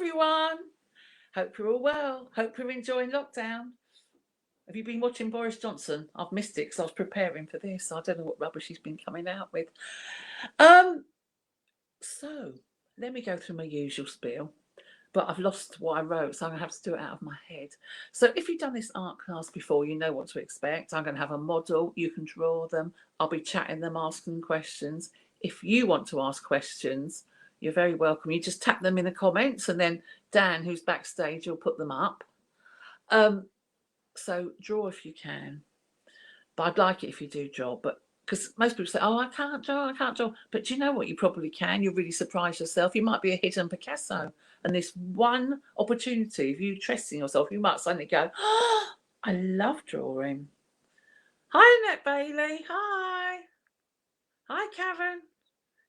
everyone. Hope you're all well. Hope you're enjoying lockdown. Have you been watching Boris Johnson? I've missed it because I was preparing for this. I don't know what rubbish he's been coming out with. So let me go through my usual spiel. But I've lost what I wrote, so I'm going to have to do it out of my head. So if you've done this art class before, you know what to expect. I'm going to have a model. You can draw them. I'll be chatting them, asking questions. If you want to ask questions, you're very welcome. You just tap them in the comments, and then Dan, who's backstage, will put them up. So draw if you can. But I'd like it if you do draw. But because most people say, oh, I can't draw. But do you know what? You probably can. You'll really surprise yourself. You might be a hidden Picasso. And this one opportunity of you trusting yourself, you might suddenly go, oh, I love drawing. Hi, Annette Bailey. Hi. Hi, Karen.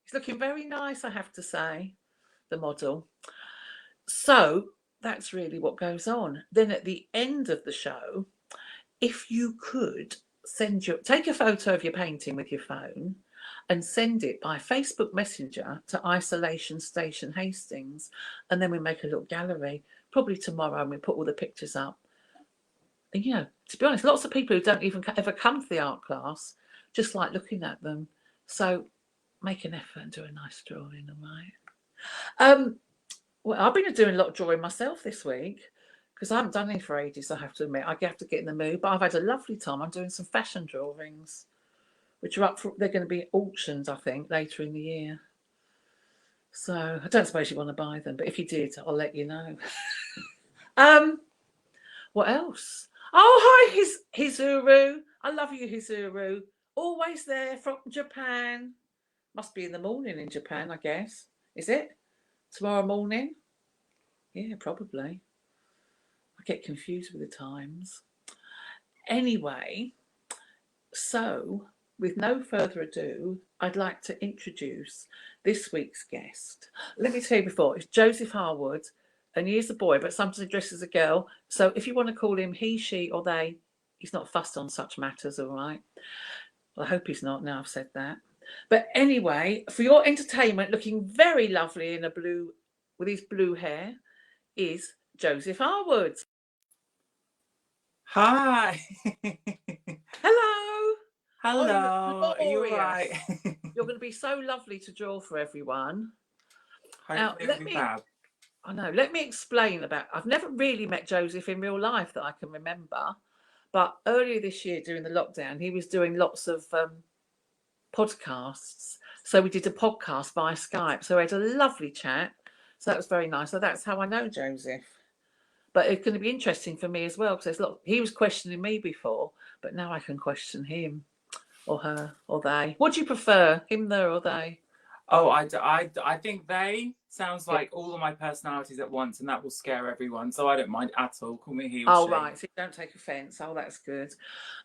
He's looking very nice, I have to say, the model. So that's really what goes on. Then at the end of the show, if you could take a photo of your painting with your phone and send it by Facebook Messenger to Isolation Station Hastings, and then we make a little gallery, probably tomorrow, and we put all the pictures up. And, you know, to be honest, lots of people who don't even ever come to the art class just like looking at them. So make an effort and do a nice drawing, all right? Well, I've been doing a lot of drawing myself this week because I haven't done any for ages, I have to admit. I have to get in the mood, but I've had a lovely time. I'm doing some fashion drawings, which are up for, they're going to be auctioned, I think, later in the year. So I don't suppose you want to buy them, but if you did, I'll let you know. What else? Oh, hi, Hizuru. I love you, Hizuru. Always there from Japan. Must be in the morning in Japan, I guess. Is it? Tomorrow morning? Yeah, probably. I get confused with the times. Anyway, so with no further ado, I'd like to introduce this week's guest. Let me tell you before, it's Joseph Harwood, and he is a boy, but sometimes he dresses as a girl. So if you want to call him he, she, or they, he's not fussed on such matters, all right? Well, I hope he's not, now I've said that. But anyway, for your entertainment, looking very lovely in a blue, with his blue hair, is Joseph Harwood. Hi. Hello. Hello. Oh, You're right. You're going to be so lovely to draw for everyone. Hopefully it'll be fab. I know. Let me explain about. I've never really met Joseph in real life that I can remember, but earlier this year during the lockdown, he was doing lots of podcasts. So we did a podcast via Skype. So we had a lovely chat. So that was very nice. So that's how I know Joseph. But it's going to be interesting for me as well because he was questioning me before, but now I can question him or her or they. What do you prefer, him, there, or they? Oh, I think they sounds like all of my personalities at once, and that will scare everyone. So I don't mind at all. Call me he or she. Oh, right. So you don't take offence. Oh, that's good.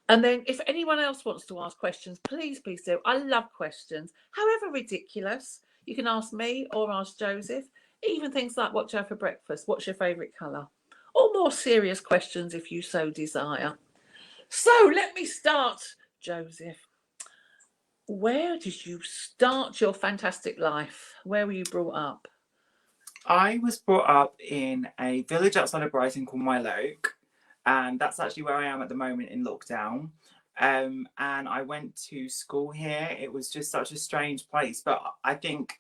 And then if anyone else wants to ask questions, please do. I love questions, however ridiculous. You can ask me or ask Joseph. Even things like what do you have for breakfast? What's your favourite colour? Or more serious questions if you so desire. So let me start, Joseph. Where did you start your fantastic life? Where were you brought up? I was brought up in a village outside of Brighton called Oak, and that's actually where I am at the moment in lockdown. And I went to school here. It was just such a strange place, but I think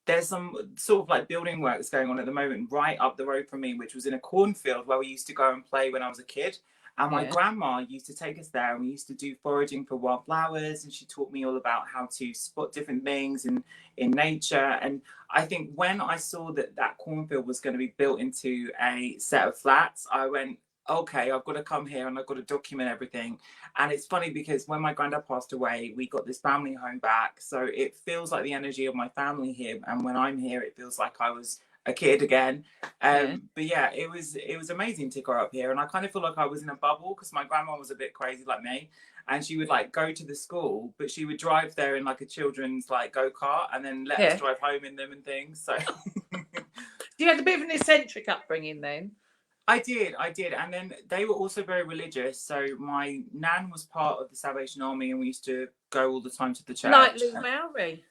there's some sort of like building works going on at the moment right up the road from me, which was in a cornfield where we used to go and play when I was a kid. And my grandma used to take us there, and we used to do foraging for wildflowers, and she taught me all about how to spot different things in nature. And I think when I saw that cornfield was going to be built into a set of flats, I went, okay, I've got to come here and I've got to document everything. And it's funny because when my granddad passed away, we got this family home back. So it feels like the energy of my family here. And when I'm here, it feels like I was a kid again. But yeah, it was amazing to grow up here. And I kind of feel like I was in a bubble because my grandma was a bit crazy like me. And she would like go to the school, but she would drive there in like a children's like go-kart and then let us drive home in them and things. So you had a bit of an eccentric upbringing then? I did. And then they were also very religious. So my nan was part of the Salvation Army and we used to go all the time to the church. Like Lou Mowry.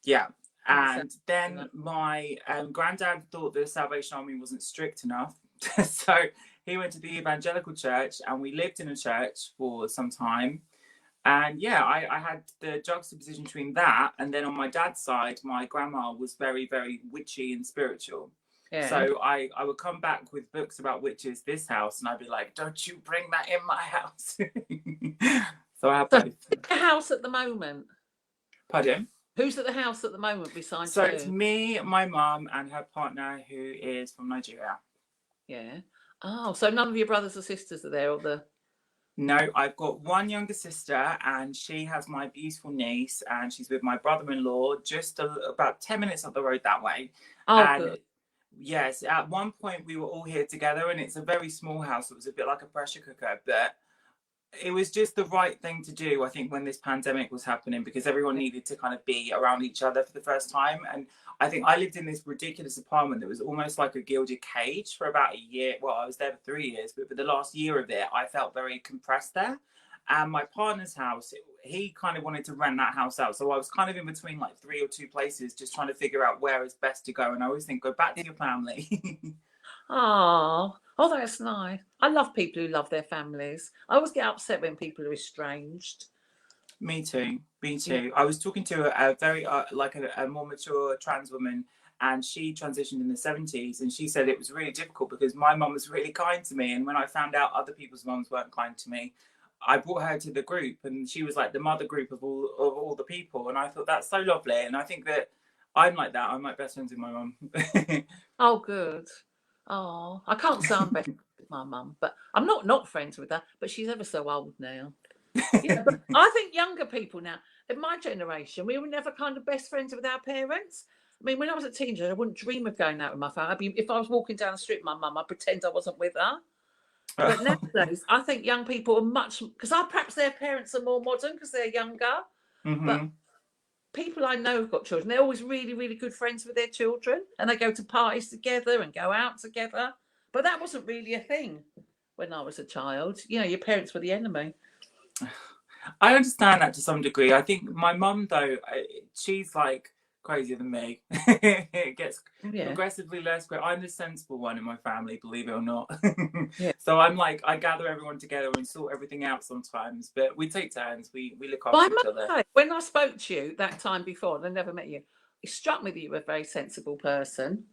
Yeah. And then my granddad thought the Salvation Army wasn't strict enough. So he went to the evangelical church, and we lived in a church for some time. And yeah, I had the juxtaposition between that, and then on my dad's side, my grandma was very, very witchy and spiritual. Yeah. So I would come back with books about witches, this house, and I'd be like, don't you bring that in my house. So I have both. The house at the moment. Pardon? Who's at the house at the moment besides So you? it's me, my mum, and her partner, who is from Nigeria. Yeah. Oh, so none of your brothers or sisters are there, or the... No, I've got one younger sister, and she has my beautiful niece, and she's with my brother-in-law just about 10 minutes up the road that way. Oh, and good. Yes, at one point we were all here together, and it's a very small house. It was a bit like a pressure cooker, but it was just the right thing to do, I think, when this pandemic was happening, because everyone needed to kind of be around each other for the first time. And I think I lived in this ridiculous apartment that was almost like a gilded cage for about a year. Well, I was there for 3 years, but for the last year of it, I felt very compressed there. And my partner's house, he kind of wanted to rent that house out. So I was kind of in between like 3 or 2 places, just trying to figure out where is best to go. And I always think, go back to your family. Oh, that's nice. I love people who love their families. I always get upset when people are estranged. Me too. Me too. Yeah. I was talking to a very like a more mature trans woman, and she transitioned in the 70s, and she said it was really difficult because my mum was really kind to me, and when I found out other people's mums weren't kind to me, I brought her to the group, and she was like the mother group of all the people, and I thought that's so lovely, and I think that I'm like that. I'm like best friends with my mum. Oh, good. Oh, I can't sound better with my mum, but I'm not friends with her, but she's ever so old now. Yeah, but I think younger people now, in my generation, we were never kind of best friends with our parents. I mean, when I was a teenager, I wouldn't dream of going out with my family. If I was walking down the street with my mum, I'd pretend I wasn't with her. But nowadays, I think young people are much, because perhaps their parents are more modern because they're younger. Mm-hmm. But people I know have got children, they're always really, really good friends with their children, and they go to parties together and go out together. But that wasn't really a thing when I was a child. You know, your parents were the enemy. I understand that to some degree. I think my mum, though, she's like crazier than me. It gets progressively less great. I'm the sensible one in my family, believe it or not. Yeah. So I'm like, I gather everyone together and sort everything out sometimes, but we take turns. We look after each other. Say, when I spoke to you that time before, and I never met you, it struck me that you were a very sensible person.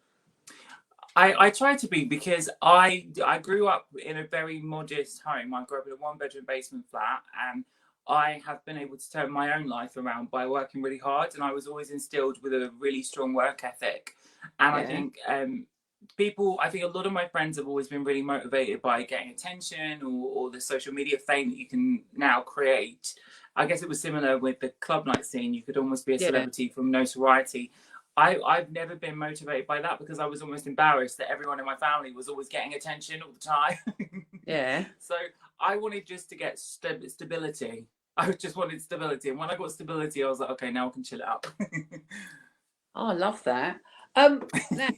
I try to be, because I grew up in a very modest home. I grew up in a 1-bedroom basement flat, and I have been able to turn my own life around by working really hard, and I was always instilled with a really strong work ethic. And I think I think a lot of my friends have always been really motivated by getting attention or the social media fame that you can now create. I guess it was similar with the club night scene. You could almost be a celebrity from notoriety. I've never been motivated by that, because I was almost embarrassed that everyone in my family was always getting attention all the time. Yeah. So I wanted just to get stability. I just wanted stability. And when I got stability, I was like, okay, now I can chill out. Oh, I love that. Now,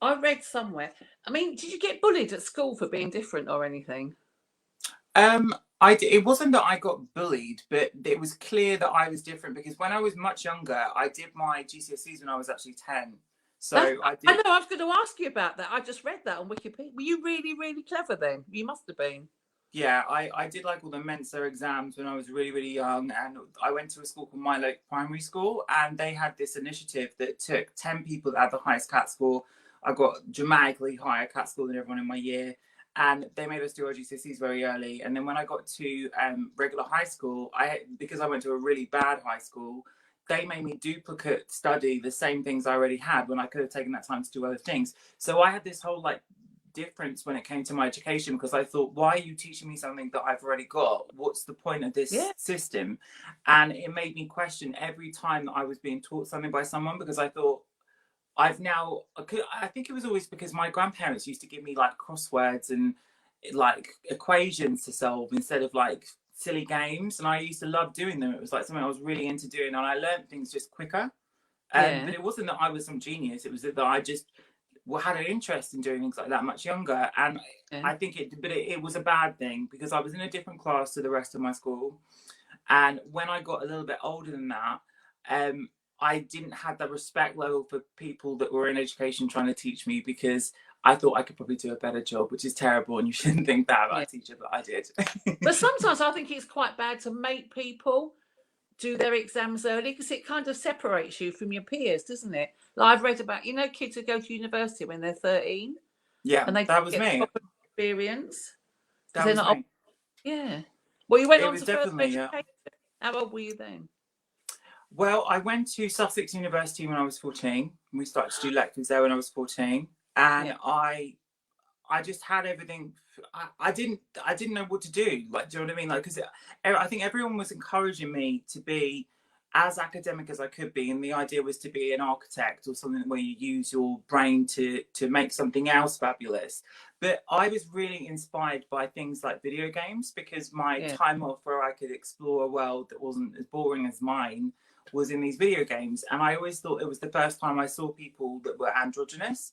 I read somewhere. I mean, did you get bullied at school for being different or anything? It wasn't that I got bullied, but it was clear that I was different, because when I was much younger, I did my GCSEs when I was actually 10. So I know, I was going to ask you about that. I just read that on Wikipedia. Were you really, really clever then? You must have been. Yeah, I did like all the Mensa exams when I was really, really young, and I went to a school called My Lake Primary School, and they had this initiative that took 10 people that had the highest CAT score. I got dramatically higher CAT score than everyone in my year, and they made us do our GCSEs very early. And then when I got to regular high school, because I went to a really bad high school, they made me duplicate study the same things I already had when I could have taken that time to do other things. So I had this whole like difference when it came to my education, because I thought, why are you teaching me something that I've already got? What's the point of this system? And it made me question every time that I was being taught something by someone, because I thought, I think it was always because my grandparents used to give me like crosswords and like equations to solve instead of like silly games, and I used to love doing them. It was like something I was really into doing, and I learned things just quicker. But it wasn't that I was some genius, it was that I just had an interest in doing things like that much younger. And I think it was a bad thing, because I was in a different class to the rest of my school, and when I got a little bit older than that, I didn't have the respect level for people that were in education trying to teach me, because I thought I could probably do a better job, which is terrible, and you shouldn't think that about Yeah. a teacher, but I did. But sometimes I think it's quite bad to make people do their exams early, because it kind of separates you from your peers, doesn't it? Like I've read about, kids who go to university when they're 13 Yeah, and they that was get the me. proper experience because That they're was not. me. Yeah. Well, you went It on was to further definitely, yeah. education. How old were you then? Well, I went to Sussex University when I was 14. We started to do lectures there when I was 14. And Yeah. I just had everything. I didn't know what to do. Like, do you know what I mean? Like, because I think everyone was encouraging me to be as academic as I could be, and the idea was to be an architect or something where you use your brain to make something else fabulous. But I was really inspired by things like video games, because my Yeah. time off where I could explore a world that wasn't as boring as mine was in these video games. And I always thought it was the first time I saw people that were androgynous.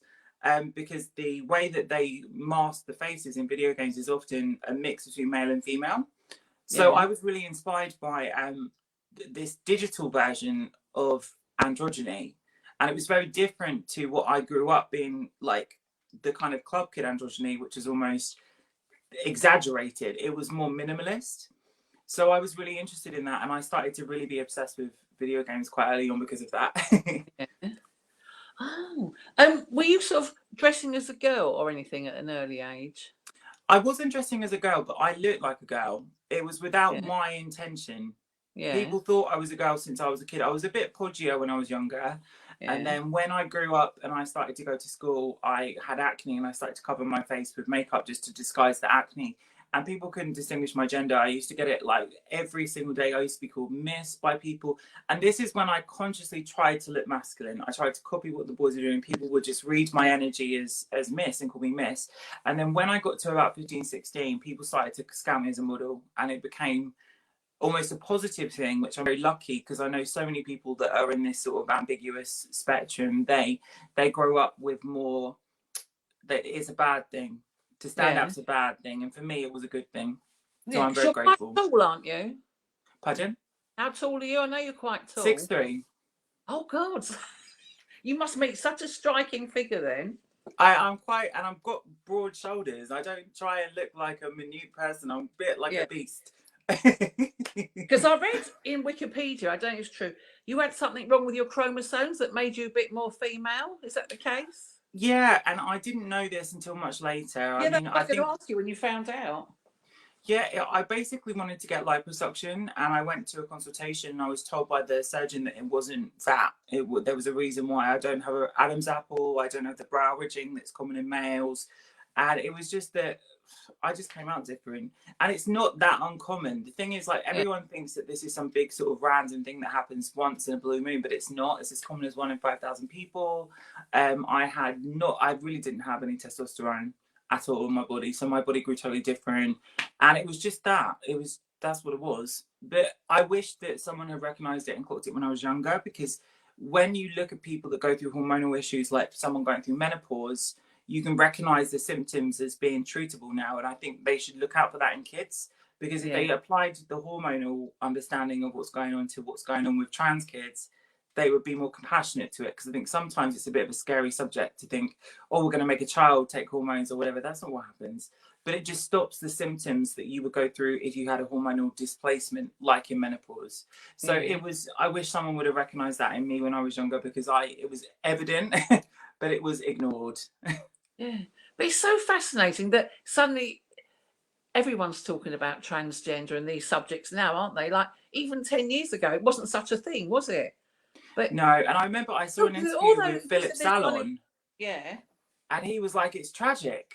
Because the way that they mask the faces in video games is often a mix between male and female. So Yeah. I was really inspired by this digital version of androgyny. And it was very different to what I grew up in, like the kind of club kid androgyny, which is almost exaggerated. It was more minimalist. So I was really interested in that. And I started to really be obsessed with video games quite early on because of that. Yeah. Oh, were you sort of dressing as a girl or anything at an early age? I wasn't dressing as a girl, but I looked like a girl. It was without Yeah. my intention. Yeah. People thought I was a girl since I was a kid. I was a bit podgier when I was younger. And Yeah. then when I grew up and I started to go to school, I had acne and I started to cover my face with makeup just to disguise the acne. And people couldn't distinguish my gender. I used to get it like every single day. I used to be called Miss by people. And this is when I consciously tried to look masculine. I tried to copy what the boys were doing. People would just read my energy as Miss and call me Miss. And then when I got to about 15, 16, people started to scout me as a model, and it became almost a positive thing, which I'm very lucky, because I know so many people that are in this sort of ambiguous spectrum. They grow up with more that it's a bad thing. To stand Yeah. out's a bad thing, and for me it was a good thing. So Yeah. I'm 'Cause very you're quite grateful. tall, aren't you? Pardon? How tall are you? I know you're quite tall. 6'3". Oh God. You must make such a striking figure then. I'm quite, and I've got broad shoulders. I don't try and look like a minute person. I'm a bit like Yeah. a beast. Because I read in Wikipedia, I don't know if it's true, you had something wrong with your chromosomes that made you a bit more female. Is that the case? Yeah, and I didn't know this until much later. Yeah, I that's mean, what I I was going think, to ask you when you found out. yeah, I basically wanted to get liposuction, and I went to a consultation, and I was told by the surgeon that it wasn't that. There was a reason why I don't have an Adam's apple, I don't have the brow ridging that's common in males, and it was just that I just came out different. And it's not that uncommon. The thing is, like, Yeah. everyone thinks that this is some big sort of random thing that happens once in a blue moon, but it's not. It's as common as 1 in 5,000 people. I really didn't have any testosterone at all in my body, so my body grew totally different, and it was just that's what it was. But I wish that someone had recognized it and caught it when I was younger, because when you look at people that go through hormonal issues, like someone going through menopause, you can recognize the symptoms as being treatable now. And I think they should look out for that in kids, because if they applied the hormonal understanding of what's going on to what's going on with trans kids, they would be more compassionate to it. Because I think sometimes it's a bit of a scary subject to think, oh, we're going to make a child take hormones or whatever. That's not what happens. But it just stops the symptoms that you would go through if you had a hormonal displacement, like in menopause. So I wish someone would have recognized that in me when I was younger, because it was evident, but it was ignored. Yeah. But it's so fascinating that suddenly everyone's talking about transgender and these subjects now, aren't they? Like, even 10 years ago, it wasn't such a thing, was it? But no, and I remember I saw an interview with Philip Salon. Yeah. And he was like, it's tragic.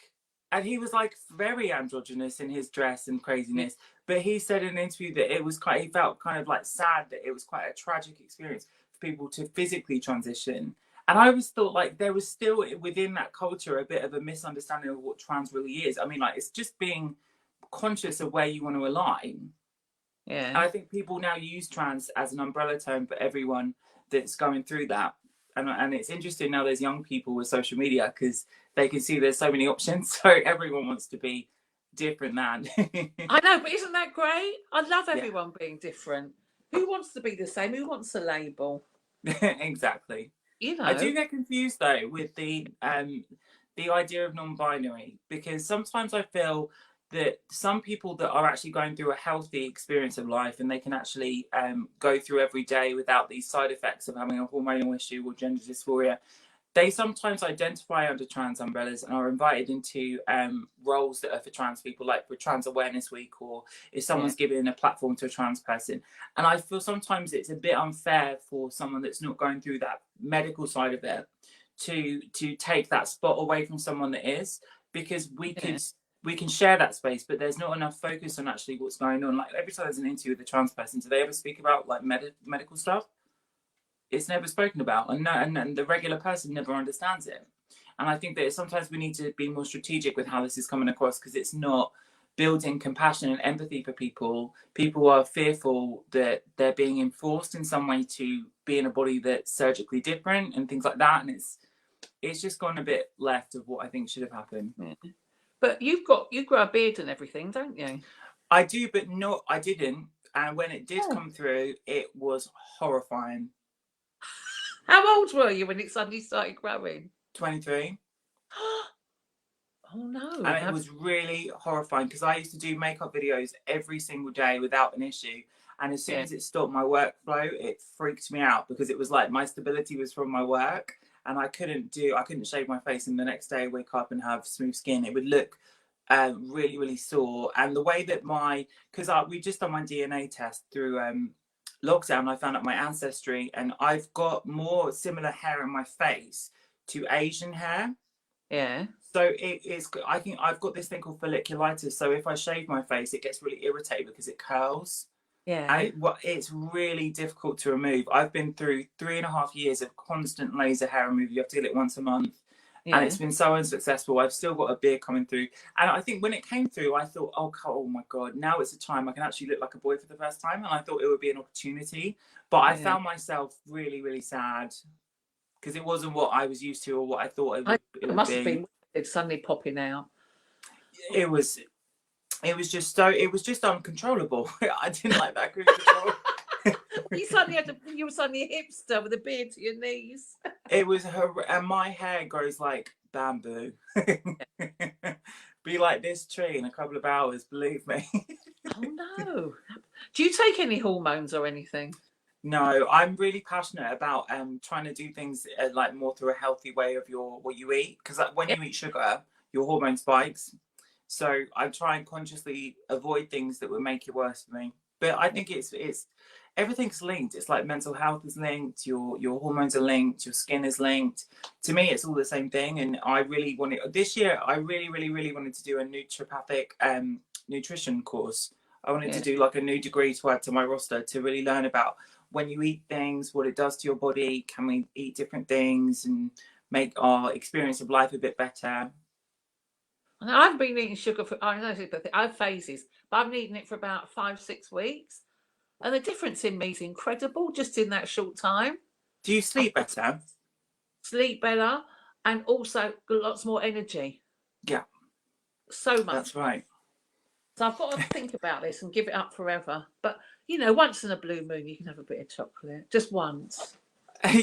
And he was like very androgynous in his dress and craziness. But he said in an interview that he felt kind of like sad that it was quite a tragic experience for people to physically transition. And I always thought like there was still within that culture a bit of a misunderstanding of what trans really is. I mean, like, it's just being conscious of where you want to align. Yeah. And I think people now use trans as an umbrella term for everyone that's going through that. And it's interesting now there's young people with social media, because they can see there's so many options. So everyone wants to be different than. I know, but isn't that great? I love everyone being different. Who wants to be the same? Who wants a label? Exactly. You I do know, get confused though with the idea of non-binary, because sometimes I feel that some people that are actually going through a healthy experience of life, and they can actually go through every day without these side effects of having a hormonal issue or gender dysphoria, they sometimes identify under trans umbrellas and are invited into roles that are for trans people, like for Trans Awareness Week, or if yeah, someone's giving a platform to a trans person. And I feel sometimes it's a bit unfair for someone that's not going through that medical side of it to take that spot away from someone that is, because yeah. we can share that space, but there's not enough focus on actually what's going on. Like every time there's an interview with a trans person, do they ever speak about like medical stuff? It's never spoken about, and, no, and the regular person never understands it. And I think that sometimes we need to be more strategic with how this is coming across, because it's not building compassion and empathy for people. People are fearful that they're being enforced in some way to be in a body that's surgically different and things like that. And it's just gone a bit left of what I think should have happened. Yeah. But you grow a beard and everything, don't you? I do, but no, I didn't. And when it did Oh. come through, it was horrifying. How old were you when it suddenly started growing? 23. Oh no! And it was really horrifying, because I used to do makeup videos every single day without an issue. And as soon Yeah, as it stopped my workflow, it freaked me out, because it was like my stability was from my work, and I couldn't shave my face, and the next day wake up and have smooth skin. It would look really, really sore. And the way that because we just done my DNA test through lockdown, I found out my ancestry, and I've got more similar hair in my face to Asian hair. yeah, So it is. I think I've got this thing called folliculitis. So if I shave my face, it gets really irritated because it curls, and yeah, it's really difficult to remove. I've been through 3.5 years of constant laser hair removal. You have to get it once a month, and yeah. it's been so unsuccessful. I've still got a beard coming through, and I think when it came through, I thought, oh my god, now it's a time I can actually look like a boy for the first time, and I thought it would be an opportunity. But I Yeah. found myself really, really sad, because it wasn't what I was used to or what I thought I it it would must have be. been weird suddenly popping out. It was it was just uncontrollable. I didn't like that cruise control. You were suddenly a hipster with a beard to your knees. It was her, and my hair grows like bamboo. Be like this tree in a couple of hours, believe me. Oh no! Do you take any hormones or anything? No, I'm really passionate about trying to do things like more through a healthy way of your what you eat, because like, when Yeah, you eat sugar, your hormone spikes. So I try and consciously avoid things that would make it worse for me. But I yeah, think it's everything's linked. It's like mental health is linked, your hormones are linked, your skin is linked. To me, it's all the same thing. And I really wanted this year. I really, really, really wanted to do a naturopathic nutrition course. I wanted to yeah. do like a new degree to add to my roster to really learn about when you eat things, what it does to your body. Can we eat different things and make our experience of life a bit better? And I've been eating sugar for I know, but I have phases, but I've been eating it for about 5, 6 weeks, and the difference in me is incredible just in that short time. Do you I sleep better? sleep better and also got lots more energy. Yeah, So much. that's right. So I've got to think about this and give it up forever. But once in a blue moon, you can have a bit of chocolate, just once.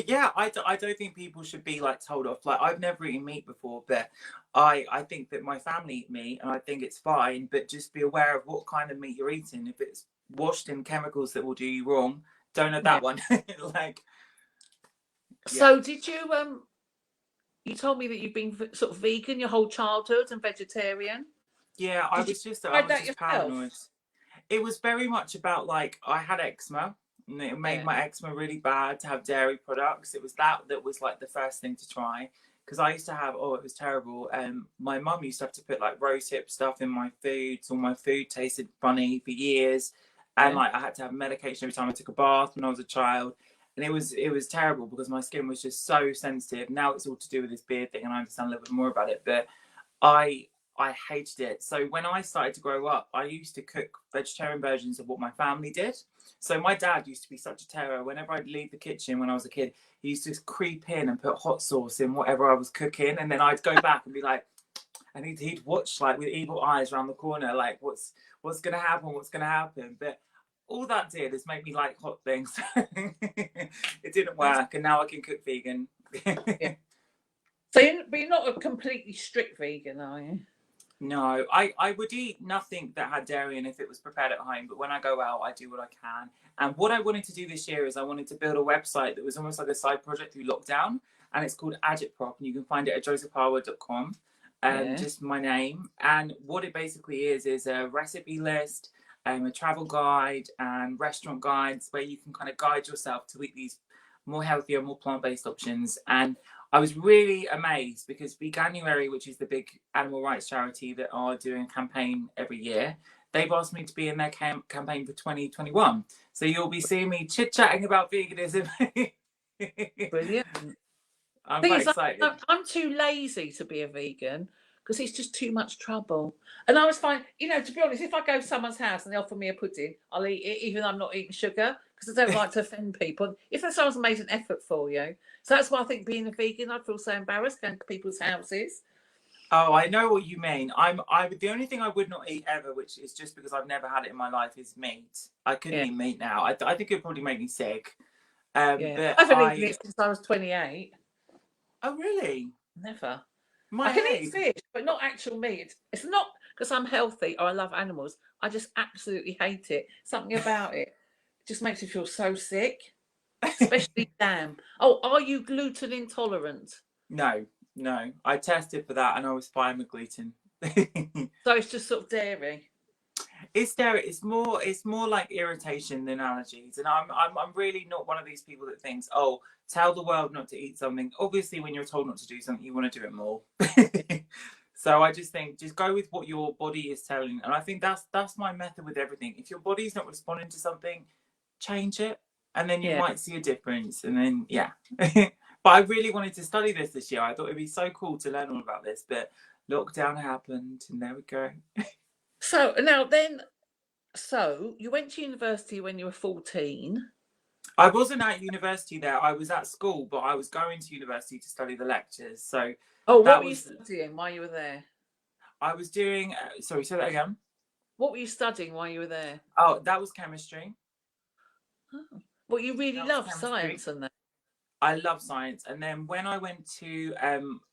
Yeah, I don't think people should be like told off. Like I've never eaten meat before, but I think that my family eat meat, and I think it's fine. But just be aware of what kind of meat you're eating. If it's washed in chemicals that will do you wrong, don't have Yeah. that one. Like, yeah, So did you? You told me that you've been sort of vegan your whole childhood and vegetarian. yeah. Did you I try was that just yourself? paranoid. It was very much about like I had eczema, and it made Yeah. my eczema really bad to have dairy products. It was that was like the first thing to try, because I used to have, it was terrible. My mum used to have to put like rose hip stuff in my food, so my food tasted funny for years, and Yeah. like I had to have medication every time I took a bath when I was a child. And it was terrible because my skin was just so sensitive. Now it's all to do with this beard thing, and I understand a little bit more about it. But I I hated it. So when I started to grow up, I used to cook vegetarian versions of what my family did. So my dad used to be such a terror. Whenever I'd leave the kitchen when I was a kid, he used to creep in and put hot sauce in whatever I was cooking, and then I'd go back and be like, and he'd watch like with evil eyes around the corner, like what's gonna happen, what's gonna happen. But all that did is make me like hot things. It didn't work, and now I can cook vegan. Yeah. So, but you're not a completely strict vegan, are you? No, I would eat nothing that had dairy in if it was prepared at home. But when I go out, I do what I can. And what I wanted to do this year is I wanted to build a website that was almost like a side project through lockdown. And it's called Agitprop. And you can find it at josephharwood.com. Just my name. And what it basically is a recipe list, a travel guide, and restaurant guides where you can kind of guide yourself to eat these more healthier, more plant-based options. And I was really amazed because Veganuary, which is the big animal rights charity that are doing a campaign every year, they've asked me to be in their campaign for 2021. So you'll be seeing me chit-chatting about veganism. Brilliant. I'm Thing quite is, excited. I'm too lazy to be a vegan because it's just too much trouble. And I was fine, to be honest, if I go to someone's house and they offer me a pudding, I'll eat it, even though I'm not eating sugar, because I don't like to offend people. If someone's made an effort for you. So that's why I think being a vegan, I feel so embarrassed going to people's houses. Oh, I know what you mean. I the only thing I would not eat ever, which is just because I've never had it in my life, is meat. I couldn't Yeah. eat meat now. I think it would probably make me sick. Yeah. But I haven't eaten it since I was 28. Oh, really? Never. My I can eat age. fish, but not actual meat. It's not because I'm healthy or I love animals. I just absolutely hate it. Something about it just makes me feel so sick, especially lamb. Oh, are you gluten intolerant? No, no. I tested for that and I was fine with gluten. So it's just sort of dairy. It's dairy. It's more like irritation than allergies. And I'm really not one of these people that thinks, oh, tell the world not to eat something. Obviously, when you're told not to do something, you want to do it more. So I just think just go with what your body is telling. And I think that's my method with everything. If your body's not responding to something, change it. And then you Yeah. might see a difference. And then yeah. But I really wanted to study this year. I thought it'd be so cool to learn all about this. But lockdown happened and there we go. So now then, so you went to university when you were 14. I wasn't at university there. I was at school, but I was going to university to study the lectures. So Oh, that what were you was, studying while you were there? I was doing, sorry, say that again. What were you studying while you were there? Oh, that was chemistry. Oh. Well, you really That was love chemistry. science and that. I love science. And then when I went to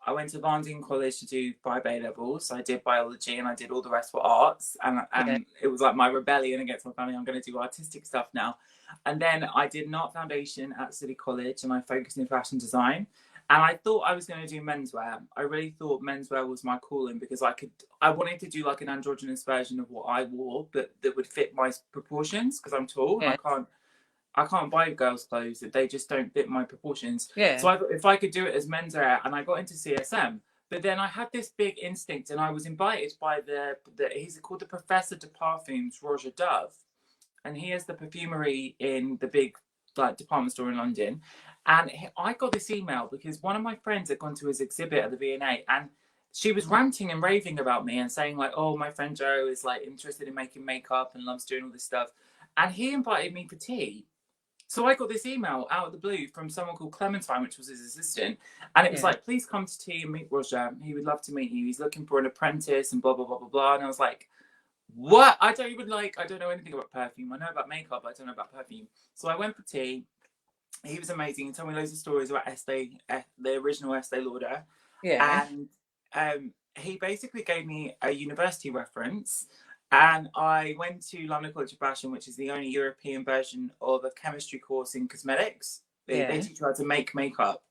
Barndean College to do 5 A levels. I did biology and I did all the rest for arts. Yeah. And it was like my rebellion against my family. I'm going to do artistic stuff now. And then I did an art foundation at City College and I focused in fashion design. And I thought I was going to do menswear. I really thought menswear was my calling because I wanted to do like an androgynous version of what I wore, but that would fit my proportions because I'm tall and Yeah. I can't buy girls' clothes if they just don't fit my proportions. Yeah. So I thought if I could do it as menswear, and I got into CSM. But then I had this big instinct, and I was invited by he's called the Professor de Parfums, Roger Dove, and he has the perfumery in the big like department store in London. And I got this email because one of my friends had gone to his exhibit at the V&A, and she was ranting and raving about me and saying like, oh, my friend Joe is like interested in making makeup and loves doing all this stuff. And he invited me for tea. So I got this email out of the blue from someone called Clementine, which was his assistant. And it was like, please come to tea and meet Roger. He would love to meet you. He's looking for an apprentice and blah, blah, blah, blah, blah. And I was like, what? I don't know anything about perfume. I know about makeup, but I don't know about perfume. So I went for tea. He was amazing. He told me loads of stories about the original Estee Lauder. Yeah. And he basically gave me a university reference. And I went to London College of Fashion, which is the only European version of a chemistry course in cosmetics. They teach you how to make makeup.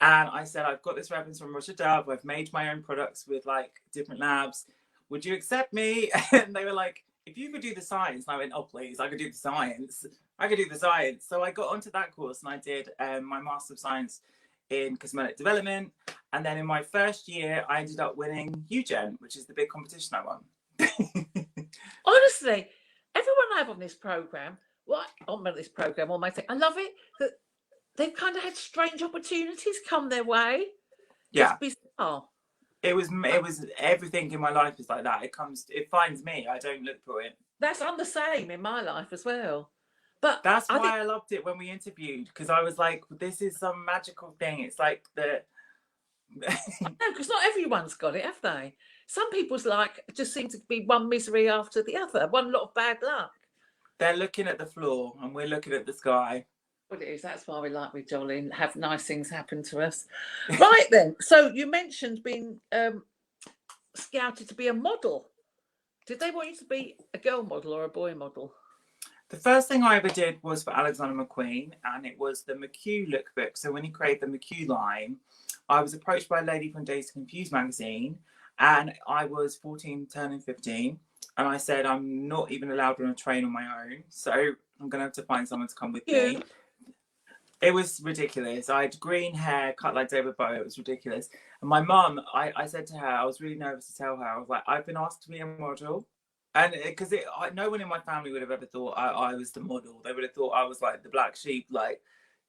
And I said, I've got this reference from Roger Dove. I've made my own products with like different labs. Would you accept me? And they were like, if you could do the science. And I went, oh, please, I could do the science. I could do the science. So I got onto that course and I did my Master of Science in Cosmetic Development. And then in my first year, I ended up winning UGen, which is the big competition I won. Honestly, everyone I have on this program, I love it that they've kind of had strange opportunities come their way. Yeah. It's bizarre. It was everything in my life is like that. It finds me. I don't look for it. I'm the same in my life as well. But that's why I loved it when we interviewed, because I was like, this is some magical thing. It's like the no, because not everyone's got it, have they? Some people's like just seem to be one misery after the other, one lot of bad luck. They're looking at the floor and we're looking at the sky. Well, it is. That's why we like with Jolly and have nice things happen to us. Right then. So you mentioned being scouted to be a model. Did they want you to be a girl model or a boy model? The first thing I ever did was for Alexander McQueen, and it was the McHugh lookbook. So when he created the McHugh line, I was approached by a lady from Days to Confuse magazine, and I was 14, turning 15, and I said, I'm not even allowed on a train on my own, so I'm going to have to find someone to come with me. It was ridiculous. I had green hair, cut like David Bowie. It was ridiculous. And my mum, I said to her, I was really nervous to tell her, I was like, I've been asked to be a model. And because no one in my family would have ever thought I was the model. They would have thought I was like the black sheep, like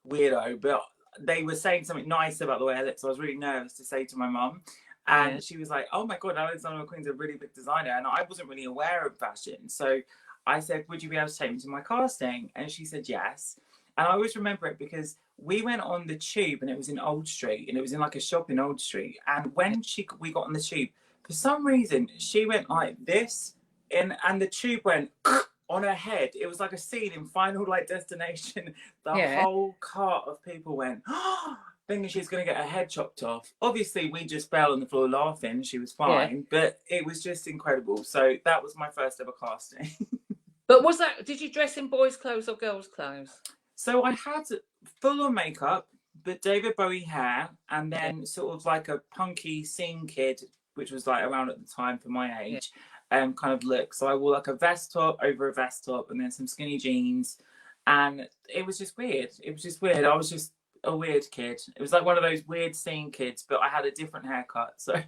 weirdo. But they were saying something nice about the way I looked. So I was really nervous to say to my mum. And she was like, oh my God, Alexander McQueen's a really big designer. And I wasn't really aware of fashion. So I said, would you be able to take me to my casting? And she said, yes. And I always remember it because we went on the tube and it was in Old Street. And it was in like a shop in Old Street. And when we got on the tube, for some reason, she went like this. And the tube went on her head. It was like a scene in Final like Destination. The whole cart of people went, thinking she was going to get her head chopped off. Obviously, we just fell on the floor laughing. She was fine, but it was just incredible. So that was my first ever casting. But did you dress in boys' clothes or girls' clothes? So I had full on makeup, but David Bowie hair, and then sort of like a punky scene kid, which was like around at the time for my age. Kind of look. So I wore like a vest top over a vest top and then some skinny jeans. And it was just weird. It was just weird. I was just a weird kid. It was like one of those weird scene kids, but I had a different haircut. So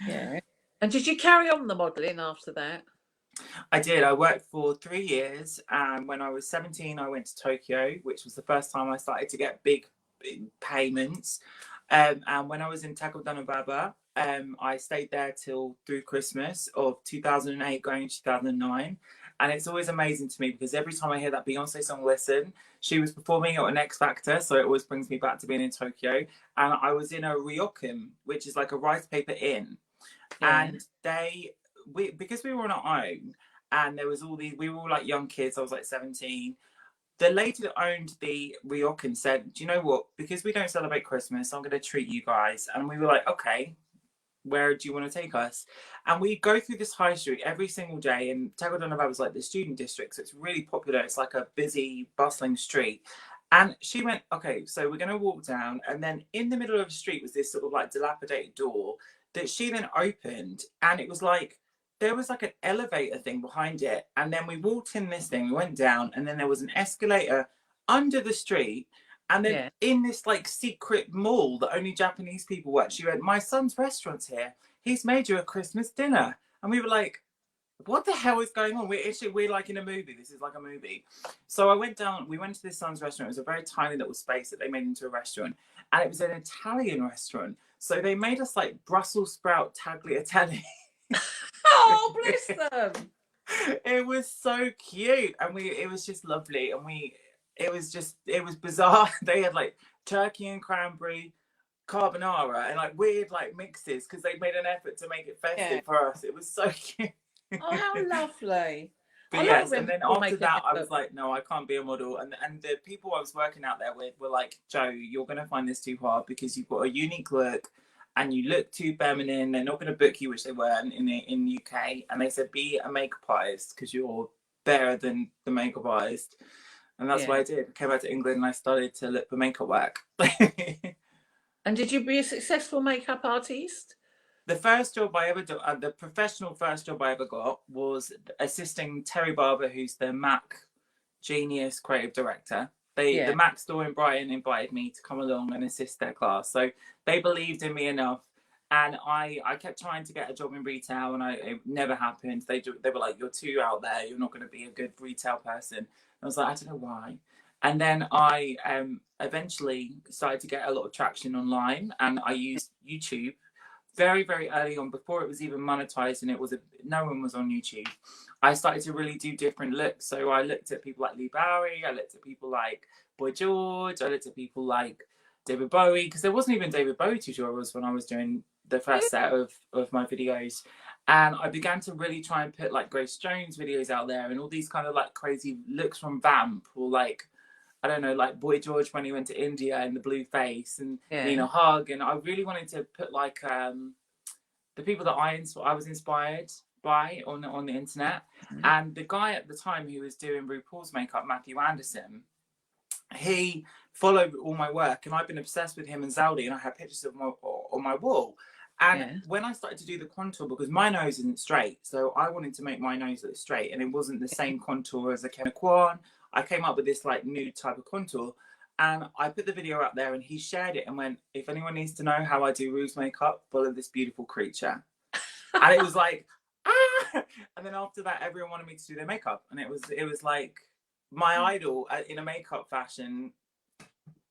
yeah. And did you carry on the modelling after that? I did. I worked for 3 years. And when I was 17, I went to Tokyo, which was the first time I started to get big payments. And when I was in Takodana, I stayed there till through Christmas of 2008 going to 2009. And it's always amazing to me because every time I hear that Beyonce song, Listen, she was performing at an X Factor. So it always brings me back to being in Tokyo. And I was in a ryokan, which is like a rice paper inn. And because we were on our own and there was we were all like young kids. I was like 17. The lady that owned the ryokan said, do you know what? Because we don't celebrate Christmas, I'm going to treat you guys. And we were like, okay, where do you want to take us? And we go through this high street every single day. And Takodana was like the student district. So it's really popular. It's like a busy, bustling street. And she went, okay, so we're going to walk down. And then in the middle of the street was this sort of like dilapidated door that she then opened. And it was like, there was like an elevator thing behind it. And then we walked in this thing, we went down, and then there was an escalator under the street. And then in this like secret mall that only Japanese people work, she went, my son's restaurant's here. He's made you a Christmas dinner. And we were like, what the hell is going on? We're like in a movie. This is like a movie. So I went down, we went to this son's restaurant. It was a very tiny little space that they made into a restaurant. And it was an Italian restaurant. So they made us like Brussels sprout tagliatelle. Oh, bless them. It was so cute. And it was just lovely. And it was bizarre. They had like turkey and cranberry, carbonara, and like weird like mixes because they made an effort to make it festive for us. It was so cute. Oh, how lovely. But yes, and then after that, I was like, no, I can't be a model. And the people I was working out there with were like, Joe, you're going to find this too hard because you've got a unique look and you look too feminine. They're not going to book you, which they weren't in the UK. And they said, be a makeup artist because you're better than the makeup artist. And that's what I did. I came back to England and I started to look for makeup work. And did you be a successful makeup artist? The first job I ever did, the professional first job I ever got was assisting Terry Barber, who's the MAC Genius creative director. The MAC store in Brighton invited me to come along and assist their class. So they believed in me enough. And I kept trying to get a job in retail and it never happened. They were like, you're too out there. You're not going to be a good retail person. I was like, I don't know why. And then I eventually started to get a lot of traction online and I used YouTube very, very early on before it was even monetized and no one was on YouTube. I started to really do different looks. So I looked at people like Lee Bowery. I looked at people like Boy George. I looked at people like David Bowie because there wasn't even David Bowie tutorials when I was doing the first set of my videos. And I began to really try and put like Grace Jones videos out there and all these kind of like crazy looks from Vamp, or like, I don't know, like Boy George when he went to India in the blue face, and Nina Hug. And I really wanted to put like the people that I was inspired by on the internet. And the guy at the time who was doing RuPaul's makeup, Matthew Anderson, he followed all my work, and I've been obsessed with him and Zaldi, and I have pictures of on my wall. And when I started to do the contour, because my nose isn't straight, so I wanted to make my nose look straight, and it wasn't the same contour as a Ken Kwan. I came up with this like nude type of contour, and I put the video out there, and he shared it and went, "If anyone needs to know how I do Rue's makeup, follow this beautiful creature." And it was like, ah! And then after that, everyone wanted me to do their makeup, and it was like my idol in a makeup fashion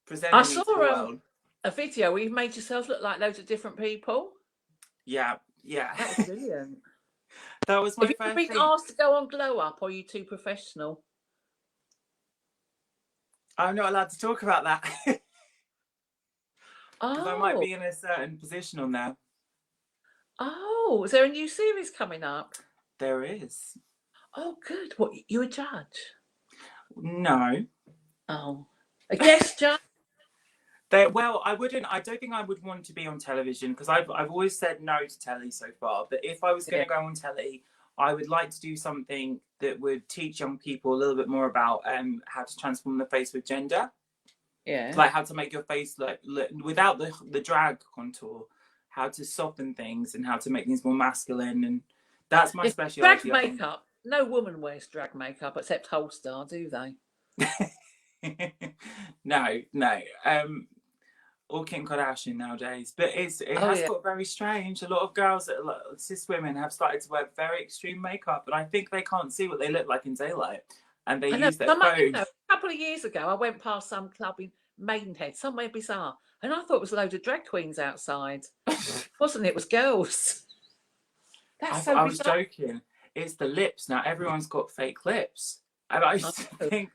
presenting me to the world. A video where you've made yourself look like loads of different people. Yeah. That was brilliant. That was my first first thing. Have you been asked to go on Glow Up, or are you too professional? I'm not allowed to talk about that. Because I might be Oh. in a certain position on there. Oh, is there a new series coming up? There is. Oh, good. What, you a judge? No. Oh. A guest judge? Well, I don't think I would want to be on television, because I've always said no to telly so far. But if I was going to go on telly, I would like to do something that would teach young people a little bit more about how to transform the face with gender. Yeah. Like how to make your face look without the drag contour, how to soften things and how to make things more masculine. And that's my specialty. Drag makeup. No woman wears drag makeup except Holstar, do they? No. Or Kim Kardashian nowadays, but it has got very strange. A lot of girls, cis women, have started to wear very extreme makeup, and I think they can't see what they look like in daylight, and they use their phone. A couple of years ago, I went past some club in Maidenhead, somewhere bizarre, and I thought it was a load of drag queens outside. Wasn't it? It was girls. That's so bizarre. I was joking. It's the lips now. Everyone's got fake lips, and I used to think.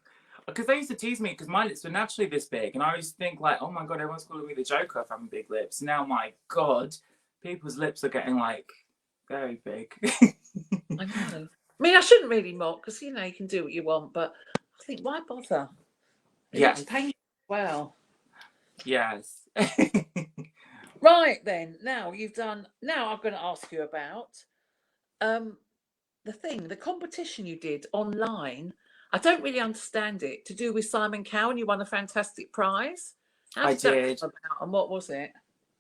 Because they used to tease me because my lips were naturally this big, and I used to think like, oh my god, everyone's calling me the Joker for having big lips. Now, my god, people's lips are getting like very big. I know. I mean, I shouldn't really mock, because you can do what you want, but I think, why bother? Yes. Painful. Well. Yes. Right then. Now I'm going to ask you about the competition you did online. I don't really understand it. To do with Simon Cowell, and you won a fantastic prize. How did that come about, and what was it?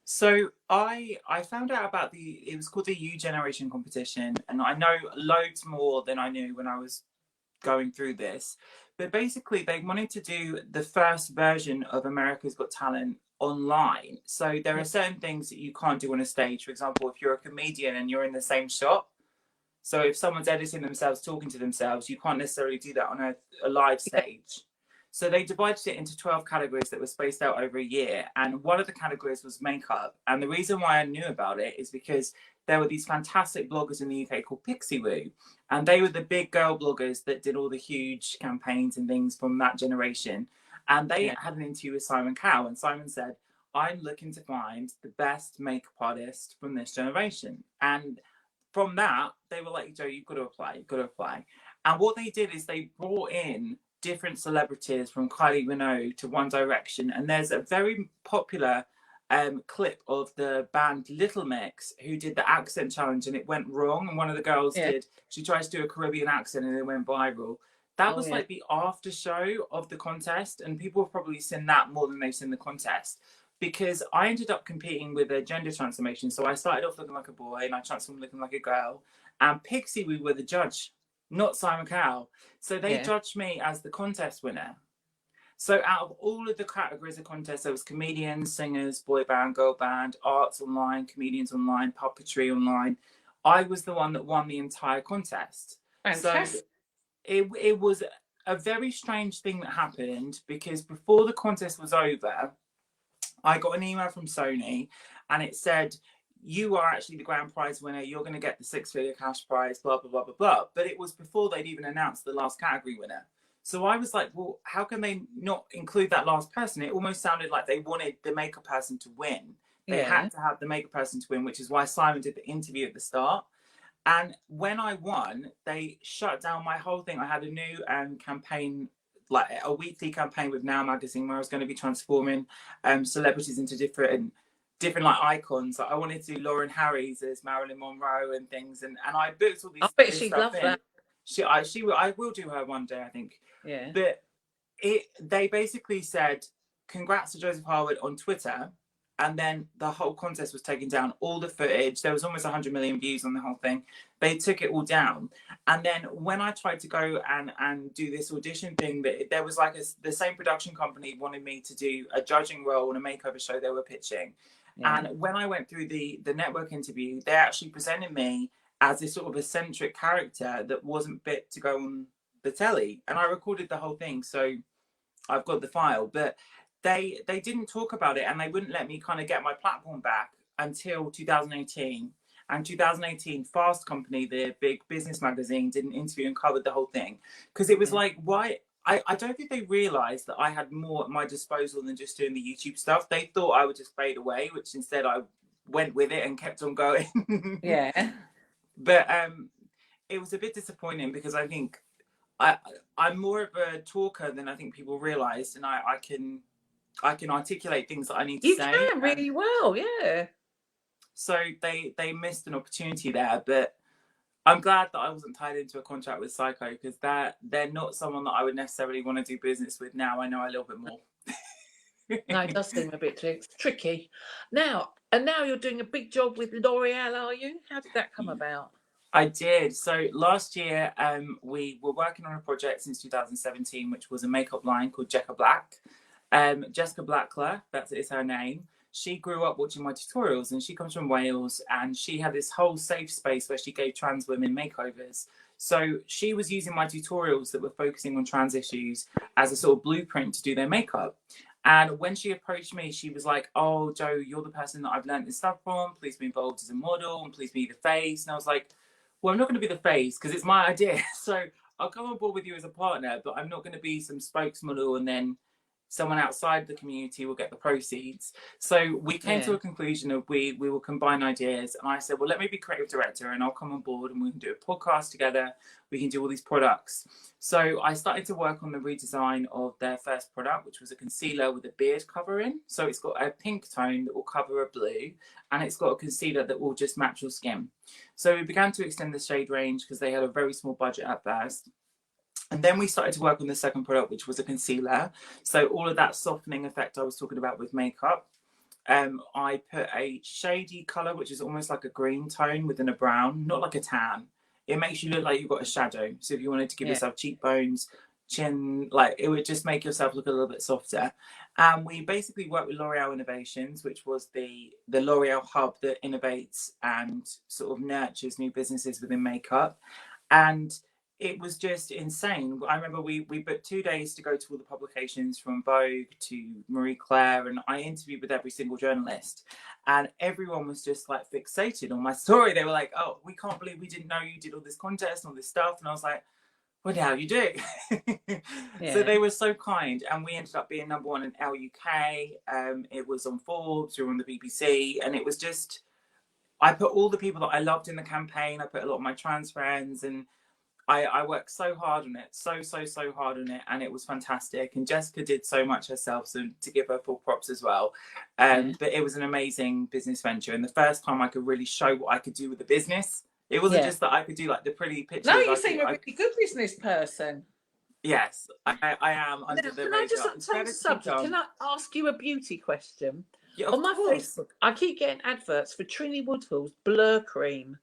So I found out about it was called the U Generation competition, and I know loads more than I knew when I was going through this. But basically, they wanted to do the first version of America's Got Talent online. So there are certain things that you can't do on a stage. For example, if you're a comedian and you're in the same shot. So if someone's editing themselves, talking to themselves, you can't necessarily do that on a live stage. So they divided it into 12 categories that were spaced out over a year. And one of the categories was makeup. And the reason why I knew about it is because there were these fantastic bloggers in the UK called Pixie Woo. And they were the big girl bloggers that did all the huge campaigns and things from that generation. And they had an interview with Simon Cowell. And Simon said, I'm looking to find the best makeup artist from this generation. And from that, they were like, Joe, you've got to apply. And what they did is they brought in different celebrities, from Kylie Minogue to One Direction. And there's a very popular clip of the band Little Mix, who did the accent challenge, and it went wrong. And one of the girls she tried to do a Caribbean accent, and it went viral. That was like the after show of the contest. And people have probably seen that more than they've seen the contest. Because I ended up competing with a gender transformation. So I started off looking like a boy, and I transformed looking like a girl. And Pixie Woo were the judge, not Simon Cowell. So they judged me as the contest winner. So out of all of the categories of contest, there was comedians, singers, boy band, girl band, arts online, comedians online, puppetry online. I was the one that won the entire contest. Fantastic. So it was a very strange thing that happened, because before the contest was over, I got an email from Sony, and it said, you are actually the grand prize winner. You're going to get the 6-figure cash prize, blah, blah, blah, blah, blah. But it was before they'd even announced the last category winner. So I was like, well, how can they not include that last person? It almost sounded like they wanted the makeup person to win. They had to have the makeup person to win, which is why Simon did the interview at the start. And when I won, they shut down my whole thing. I had a new campaign, like a weekly campaign with Now magazine, where I was going to be transforming celebrities into different like icons. Like I wanted to do Lauren Harris as Marilyn Monroe and things, and I booked all these. I bet this she'd stuff love in. that. I will do her one day, I think. Yeah. But they basically said, "Congrats to Joseph Harwood" on Twitter. And then the whole contest was taken down, all the footage. There was almost 100 million views on the whole thing. They took it all down. And then when I tried to go and do this audition thing, there was like the same production company wanted me to do a judging role in a makeover show they were pitching. Yeah. And when I went through the network interview, they actually presented me as this sort of eccentric character that wasn't fit to go on the telly. And I recorded the whole thing. So I've got the file. But they didn't talk about it, and they wouldn't let me kind of get my platform back until 2018. And 2018, Fast Company, the big business magazine, did an interview and covered the whole thing. Because it was like, why? I don't think they realised that I had more at my disposal than just doing the YouTube stuff. They thought I would just fade away, which instead I went with it and kept on going. Yeah. But it was a bit disappointing because I think I'm more of a talker than I think people realise, and I can articulate things that I need to say. You can really well, yeah. So they missed an opportunity there, but I'm glad that I wasn't tied into a contract with Psycho, because they're not someone that I would necessarily want to do business with now. I know a little bit more. No, it does seem a bit tricky. Now you're doing a big job with L'Oreal, are you? How did that come about? I did. So last year, we were working on a project since 2017, which was a makeup line called Jessica Black. Jessica Blackler, that is her name. She grew up watching my tutorials, and she comes from Wales, and she had this whole safe space where she gave trans women makeovers. So she was using my tutorials that were focusing on trans issues as a sort of blueprint to do their makeup. And when she approached me, she was like, "Oh, Joe, you're the person that I've learned this stuff from. Please be involved as a model, and please be the face." And I was like, "Well, I'm not going to be the face because it's my idea. So I'll come on board with you as a partner, but I'm not going to be some spokesmodel and then someone outside the community will get the proceeds." So we came to a conclusion of we will combine ideas. And I said, well, let me be creative director and I'll come on board and we can do a podcast together. We can do all these products. So I started to work on the redesign of their first product, which was a concealer with a beard covering. So it's got a pink tone that will cover a blue, and it's got a concealer that will just match your skin. So we began to extend the shade range because they had a very small budget at first. And then we started to work on the second product, which was a concealer. So all of that softening effect I was talking about with makeup. I put a shady colour, which is almost like a green tone within a brown, not like a tan. It makes you look like you've got a shadow. So if you wanted to give yourself cheekbones, chin, like it would just make yourself look a little bit softer. And we basically worked with L'Oreal Innovations, which was the L'Oreal hub that innovates and sort of nurtures new businesses within makeup. And it was just insane. I remember we booked 2 days to go to all the publications, from Vogue to Marie Claire, and I interviewed with every single journalist, and everyone was just like fixated on my story. They were like, "Oh, we can't believe we didn't know you did all this contest and all this stuff." And I was like, "Well, now you do." So they were so kind, and we ended up being #1 in LUK. It was on Forbes, we were on the BBC, and it was just, I put all the people that I loved in the campaign. I put a lot of my trans friends, and I worked so hard on it, so hard on it, and it was fantastic. And Jessica did so much herself, so to give her full props as well. But it was an amazing business venture, and the first time I could really show what I could do with the business. It wasn't just that I could do like the pretty pictures. No, you seem a really good business person. Yes, I am under the radar. Can I just change the subject? Can I ask you a beauty question? Yeah, on my Facebook, I keep getting adverts for Trinny Woodhull's Blur Cream.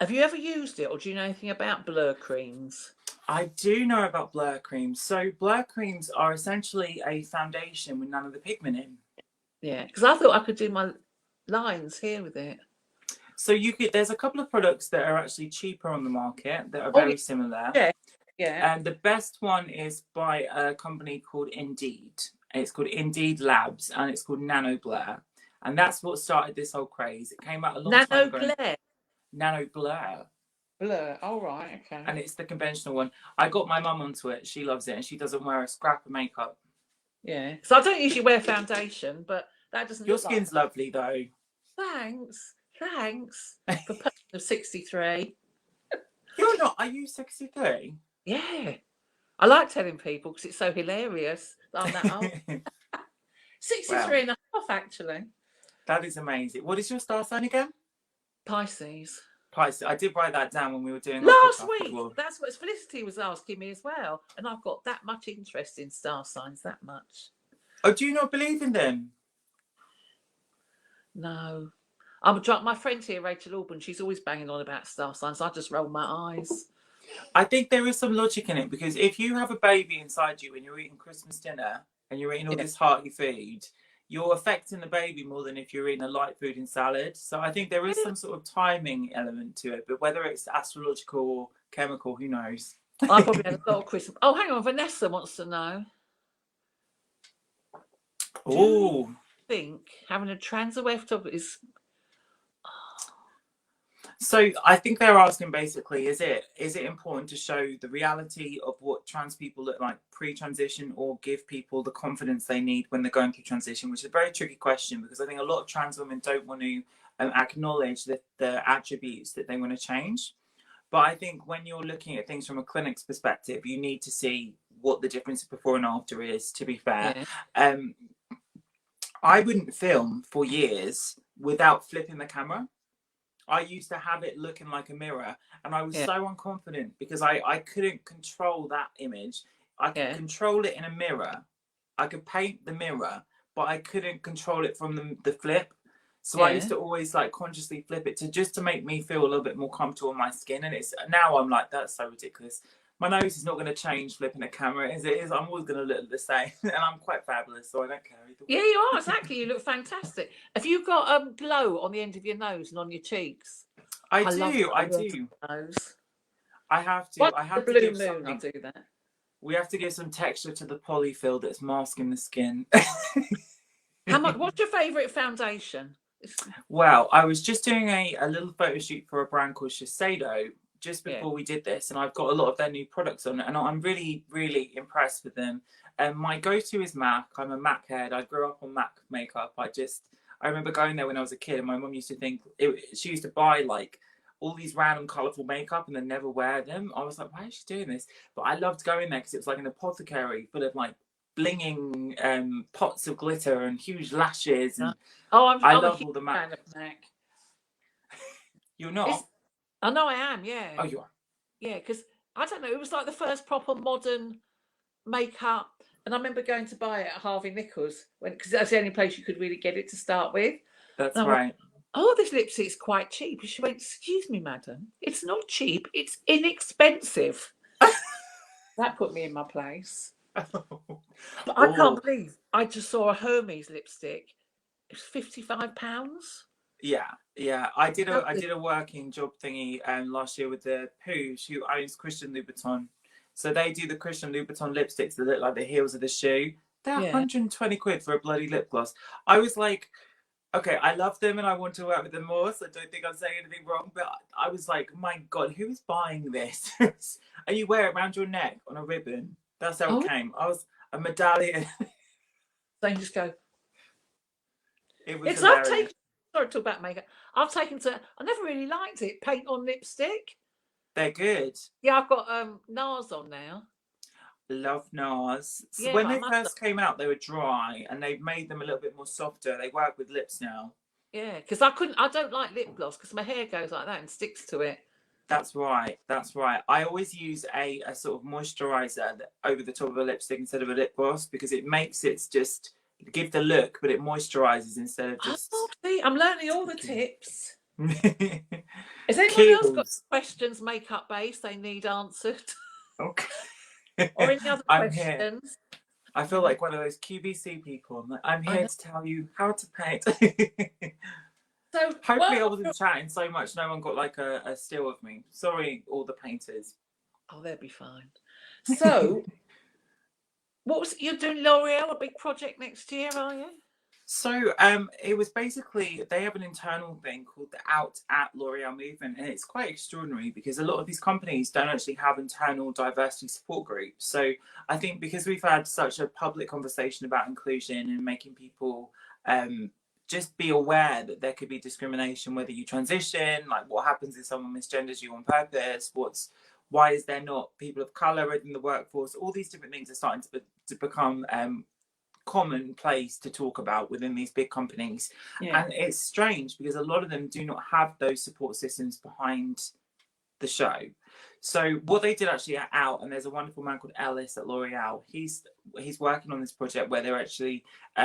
Have you ever used it, or do you know anything about Blur creams? I do know about Blur creams. So Blur creams are essentially a foundation with none of the pigment in. Yeah, because I thought I could do my lines here with it. So you could. There's a couple of products that are actually cheaper on the market that are very similar. Yeah. And the best one is by a company called Indeed. It's called Indeed Labs, and it's called Nano Blur. And that's what started this whole craze. It came out a long time ago. Nano Blur. Blur. All right. Okay. And it's the conventional one. I got my mum onto it. She loves it, and she doesn't wear a scrap of makeup. Yeah. So I don't usually wear foundation, but That doesn't Your look like skin's lovely though. Thanks. For a person of 63. You're not. Are you 63? Yeah. I like telling people because it's so hilarious that I'm that old. 63 Well, and a half, actually. that is amazing. What is your star sign again? Pisces. Pisces. I did write that down when we were doing our Last podcast week, before. that's what Felicity was asking me as well. And I've got that much interest in star signs, that much. Oh, do you not believe in them? No. I'm drunk. My friend here, Rachel Auburn, she's always banging on about star signs. I just roll my eyes. I think there is some logic in it, because if you have a baby inside you and you're eating Christmas dinner and you're eating all this hearty food, you're affecting the baby more than if you're eating a light food and salad. So I think there is some sort of timing element to it, but whether it's astrological or chemical, who knows? I probably had a lot of Christmas. Oh, hang on. Vanessa wants to know. Do you think having a trans aware is... So I think they're asking basically, is it important to show the reality of what trans people look like pre-transition, or give people the confidence they need when they're going through transition, which is a very tricky question, because I think a lot of trans women don't want to acknowledge the attributes that they want to change. But I think when you're looking at things from a clinic's perspective, you need to see what the difference before and after is, to be fair. Yeah. I wouldn't film for years without flipping the camera. I used to have it looking like a mirror, and I was so unconfident because I couldn't control that image. I could control it in a mirror. I could paint the mirror, but I couldn't control it from the flip. So I used to always like consciously flip it to make me feel a little bit more comfortable in my skin. And it's now I'm like, that's so ridiculous. My nose is not going to change flipping a camera as it is. I'm always going to look the same, and I'm quite fabulous, so I don't care either way. Yeah, you are, exactly. You look fantastic. Have you got glow on the end of your nose and on your cheeks? I do. Nose. I have to. What's I have the to blue give moon, something. I'll do that. We have to give some texture to the polyfill that's masking the skin. How much? What's your favourite foundation? Well, I was just doing a little photo shoot for a brand called Shiseido just before we did this, and I've got a lot of their new products on, and I'm really, really impressed with them. And my go-to is MAC. I'm a MAC head. I grew up on MAC makeup. I remember going there when I was a kid, and my mum used to think she used to buy like all these random colourful makeup and then never wear them. I was like, why is she doing this? But I loved going there because it was like an apothecary full of like blinging pots of glitter and huge lashes. And I love all the MAC. Fan of MAC. You're not? I know I am, yeah. Oh, you are? Yeah, because I don't know, it was like the first proper modern makeup, and I remember going to buy it at Harvey Nichols because that's the only place you could really get it to start with. That's right. Oh, this lipstick's quite cheap. And she went, excuse me, madam, it's not cheap, it's inexpensive. That put me in my place. But I can't believe I just saw a Hermes lipstick. It was £55. Yeah. I did a working job thingy last year with the Pooge, who owns Christian Louboutin. So they do the Christian Louboutin lipsticks that look like the heels of the shoe. They're 120 quid for a bloody lip gloss. I was like, okay, I love them and I want to work with them more, so I don't think I'm saying anything wrong. But I was like, my God, who is buying this? And you wear it around your neck on a ribbon. That's how it came. I was a medallion. So you just go. It was hilarious. Sorry to talk about makeup. I never really liked it. Paint on lipstick. They're good. Yeah, I've got NARS on now. Love NARS. So when they first came out, they were dry, and they've made them a little bit more softer. They work with lips now. Yeah, because I don't like lip gloss because my hair goes like that and sticks to it. That's right. I always use a sort of moisturizer over the top of a lipstick instead of a lip gloss, because it makes it just give the look, but it moisturizes instead of just... Oh, see, I'm learning all the tips. Has anyone else got questions makeup based they need answered? Okay. Or any other questions? Here. I feel like one of those QVC people. I'm here to tell you how to paint. So hopefully I wasn't chatting so much no one got like a still of me. Sorry, all the painters. Oh, they'll be fine. So you're doing L'Oreal, a big project next year, are you? So it was basically, they have an internal thing called the Out at L'Oreal movement, and it's quite extraordinary because a lot of these companies don't actually have internal diversity support groups. So I think because we've had such a public conversation about inclusion and making people just be aware that there could be discrimination whether you transition, like what happens if someone misgenders you on purpose, why is there not people of color in the workforce, all these different things are starting to become commonplace to talk about within these big companies. And it's strange because a lot of them do not have those support systems behind the show. So what they did actually at Out, and there's a wonderful man called Ellis at L'Oreal, he's working on this project where they're actually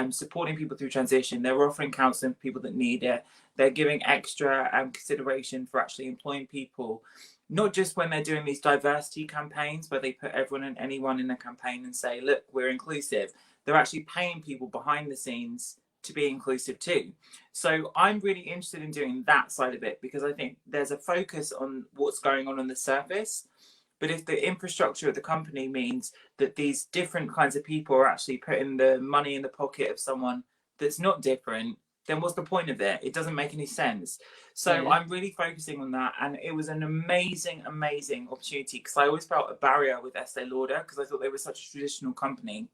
supporting people through transition. They're offering counseling for people that need it. They're giving extra consideration for actually employing people, not just when they're doing these diversity campaigns where they put everyone and anyone in a campaign and say, look, we're inclusive. They're actually paying people behind the scenes to be inclusive too. So I'm really interested in doing that side of it because I think there's a focus on what's going on the surface. But if the infrastructure of the company means that these different kinds of people are actually putting the money in the pocket of someone that's not different, then what's the point of it? It doesn't make any sense. So I'm really focusing on that. And it was an amazing, amazing opportunity because I always felt a barrier with Estee Lauder because I thought they were such a traditional company.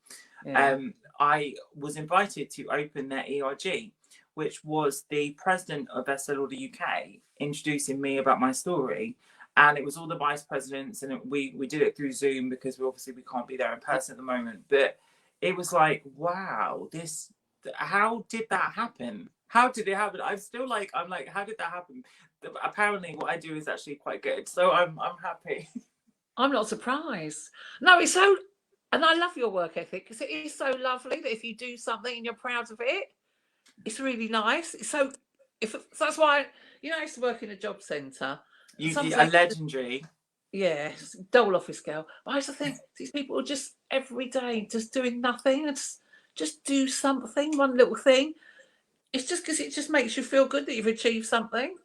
I was invited to open their ERG, which was the president of Estee Lauder UK introducing me about my story. And it was all the vice presidents, and we did it through Zoom because we can't be there in person at the moment. But it was like, wow, how did that happen? How did it happen? I'm like, how did that happen? Apparently what I do is actually quite good. So I'm happy. I'm not surprised. No, it's so, and I love your work ethic because it is so lovely that if you do something and you're proud of it, it's really nice. So that's why, I used to work in a job centre. A legendary. Yes, double office girl. But I used to think these people are just every day just doing nothing. Just do something, one little thing. It's just because it just makes you feel good that you've achieved something.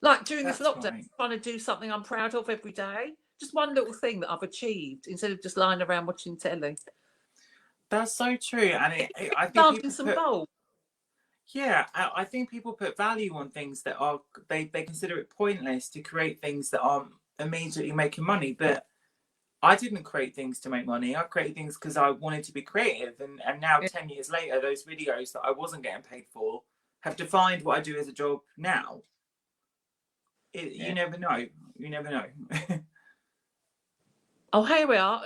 Like during this lockdown, right. trying to do something I'm proud of every day. Just one little thing that I've achieved instead of just lying around watching telly. That's so true. And I think Planting people some bulbs. Yeah, I think people put value on things that are, they consider it pointless to create things that aren't immediately making money. But I didn't create things to make money. I created things because I wanted to be creative. And now, 10 years later, those videos that I wasn't getting paid for have defined what I do as a job now. You never know. You never know. Oh, here we are.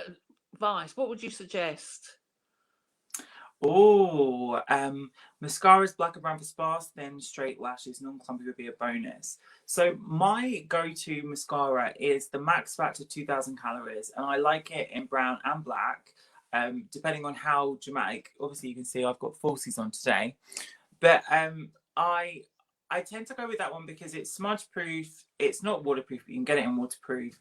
Advice. What would you suggest? Oh, mascaras, black and brown for sparse, thin, straight lashes, non-clumpy would be a bonus. So my go-to mascara is the Max Factor 2000 calories, and I like it in brown and black, depending on how dramatic. Obviously, you can see I've got falsies on today, but I tend to go with that one because it's smudge-proof. It's not waterproof, but you can get it in waterproof.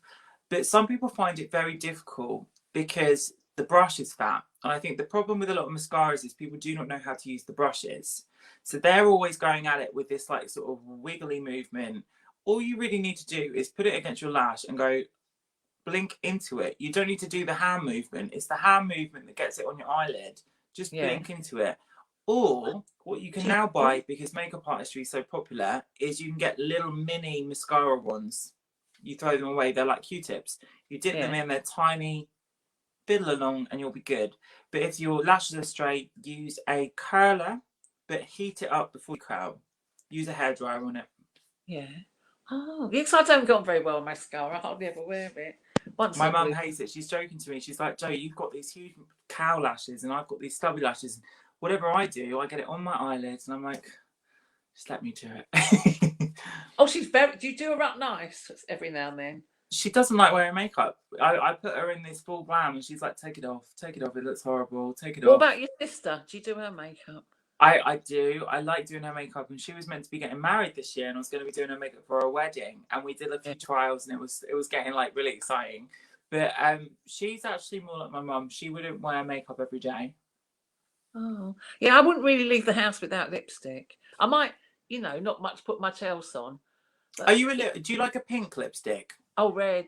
But some people find it very difficult because the brush is fat. And I think the problem with a lot of mascaras is people do not know how to use the brushes. So they're always going at it with this like sort of wiggly movement. All you really need to do is put it against your lash and go blink into it. You don't need to do the hand movement. It's the hand movement that gets it on your eyelid. Just blink into it. Or what you can now buy, because makeup artistry is so popular, is you can get little mini mascara ones. You throw them away. They're like Q-tips. You dip them in, they're tiny, fiddle along and you'll be good. But if your lashes are straight, use a curler, but heat it up before you curl. Use a hairdryer on it. Yeah. Oh, yes, I don't go on very well with mascara. I hardly ever wear it. My mum hates it. She's joking to me. She's like, Joe, you've got these huge cow lashes and I've got these stubby lashes. Whatever I do, I get it on my eyelids and I'm like, just let me do it. Oh, she's very... Do you do her up nice every now and then? She doesn't like wearing makeup. I put her in this full glam and she's like, take it off, it looks horrible, take it off. What about your sister? Do you do her makeup? I do. I like doing her makeup, and she was meant to be getting married this year, and I was going to be doing her makeup for her wedding, and we did a few trials, and it was getting like really exciting. But she's actually more like my mum. She wouldn't wear makeup every day. Oh, yeah. I wouldn't really leave the house without lipstick. I might, not put much else on. But... Are you do you like a pink lipstick? Oh, red.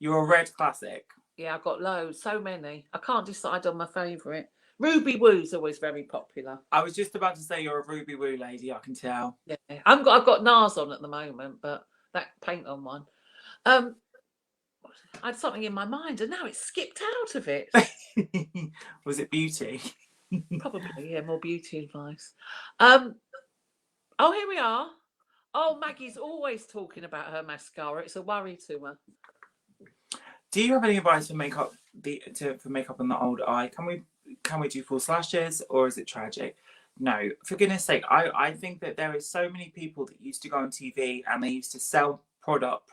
You're a red classic. Yeah, I've got loads, so many. I can't decide on my favourite. Ruby Woo's always very popular. I was just about to say you're a Ruby Woo lady, I can tell. Yeah, I've got NARS on at the moment, but that paint on one. I had something in my mind, and now it's skipped out of it. Was it beauty? Probably, yeah, more beauty advice. Oh, here we are. Oh, Maggie's always talking about her mascara. It's a worry to her. Do you have any advice for makeup for makeup on the old eye? Can we do full slashes, or is it tragic? No, for goodness sake, I think that there is so many people that used to go on TV and they used to sell product,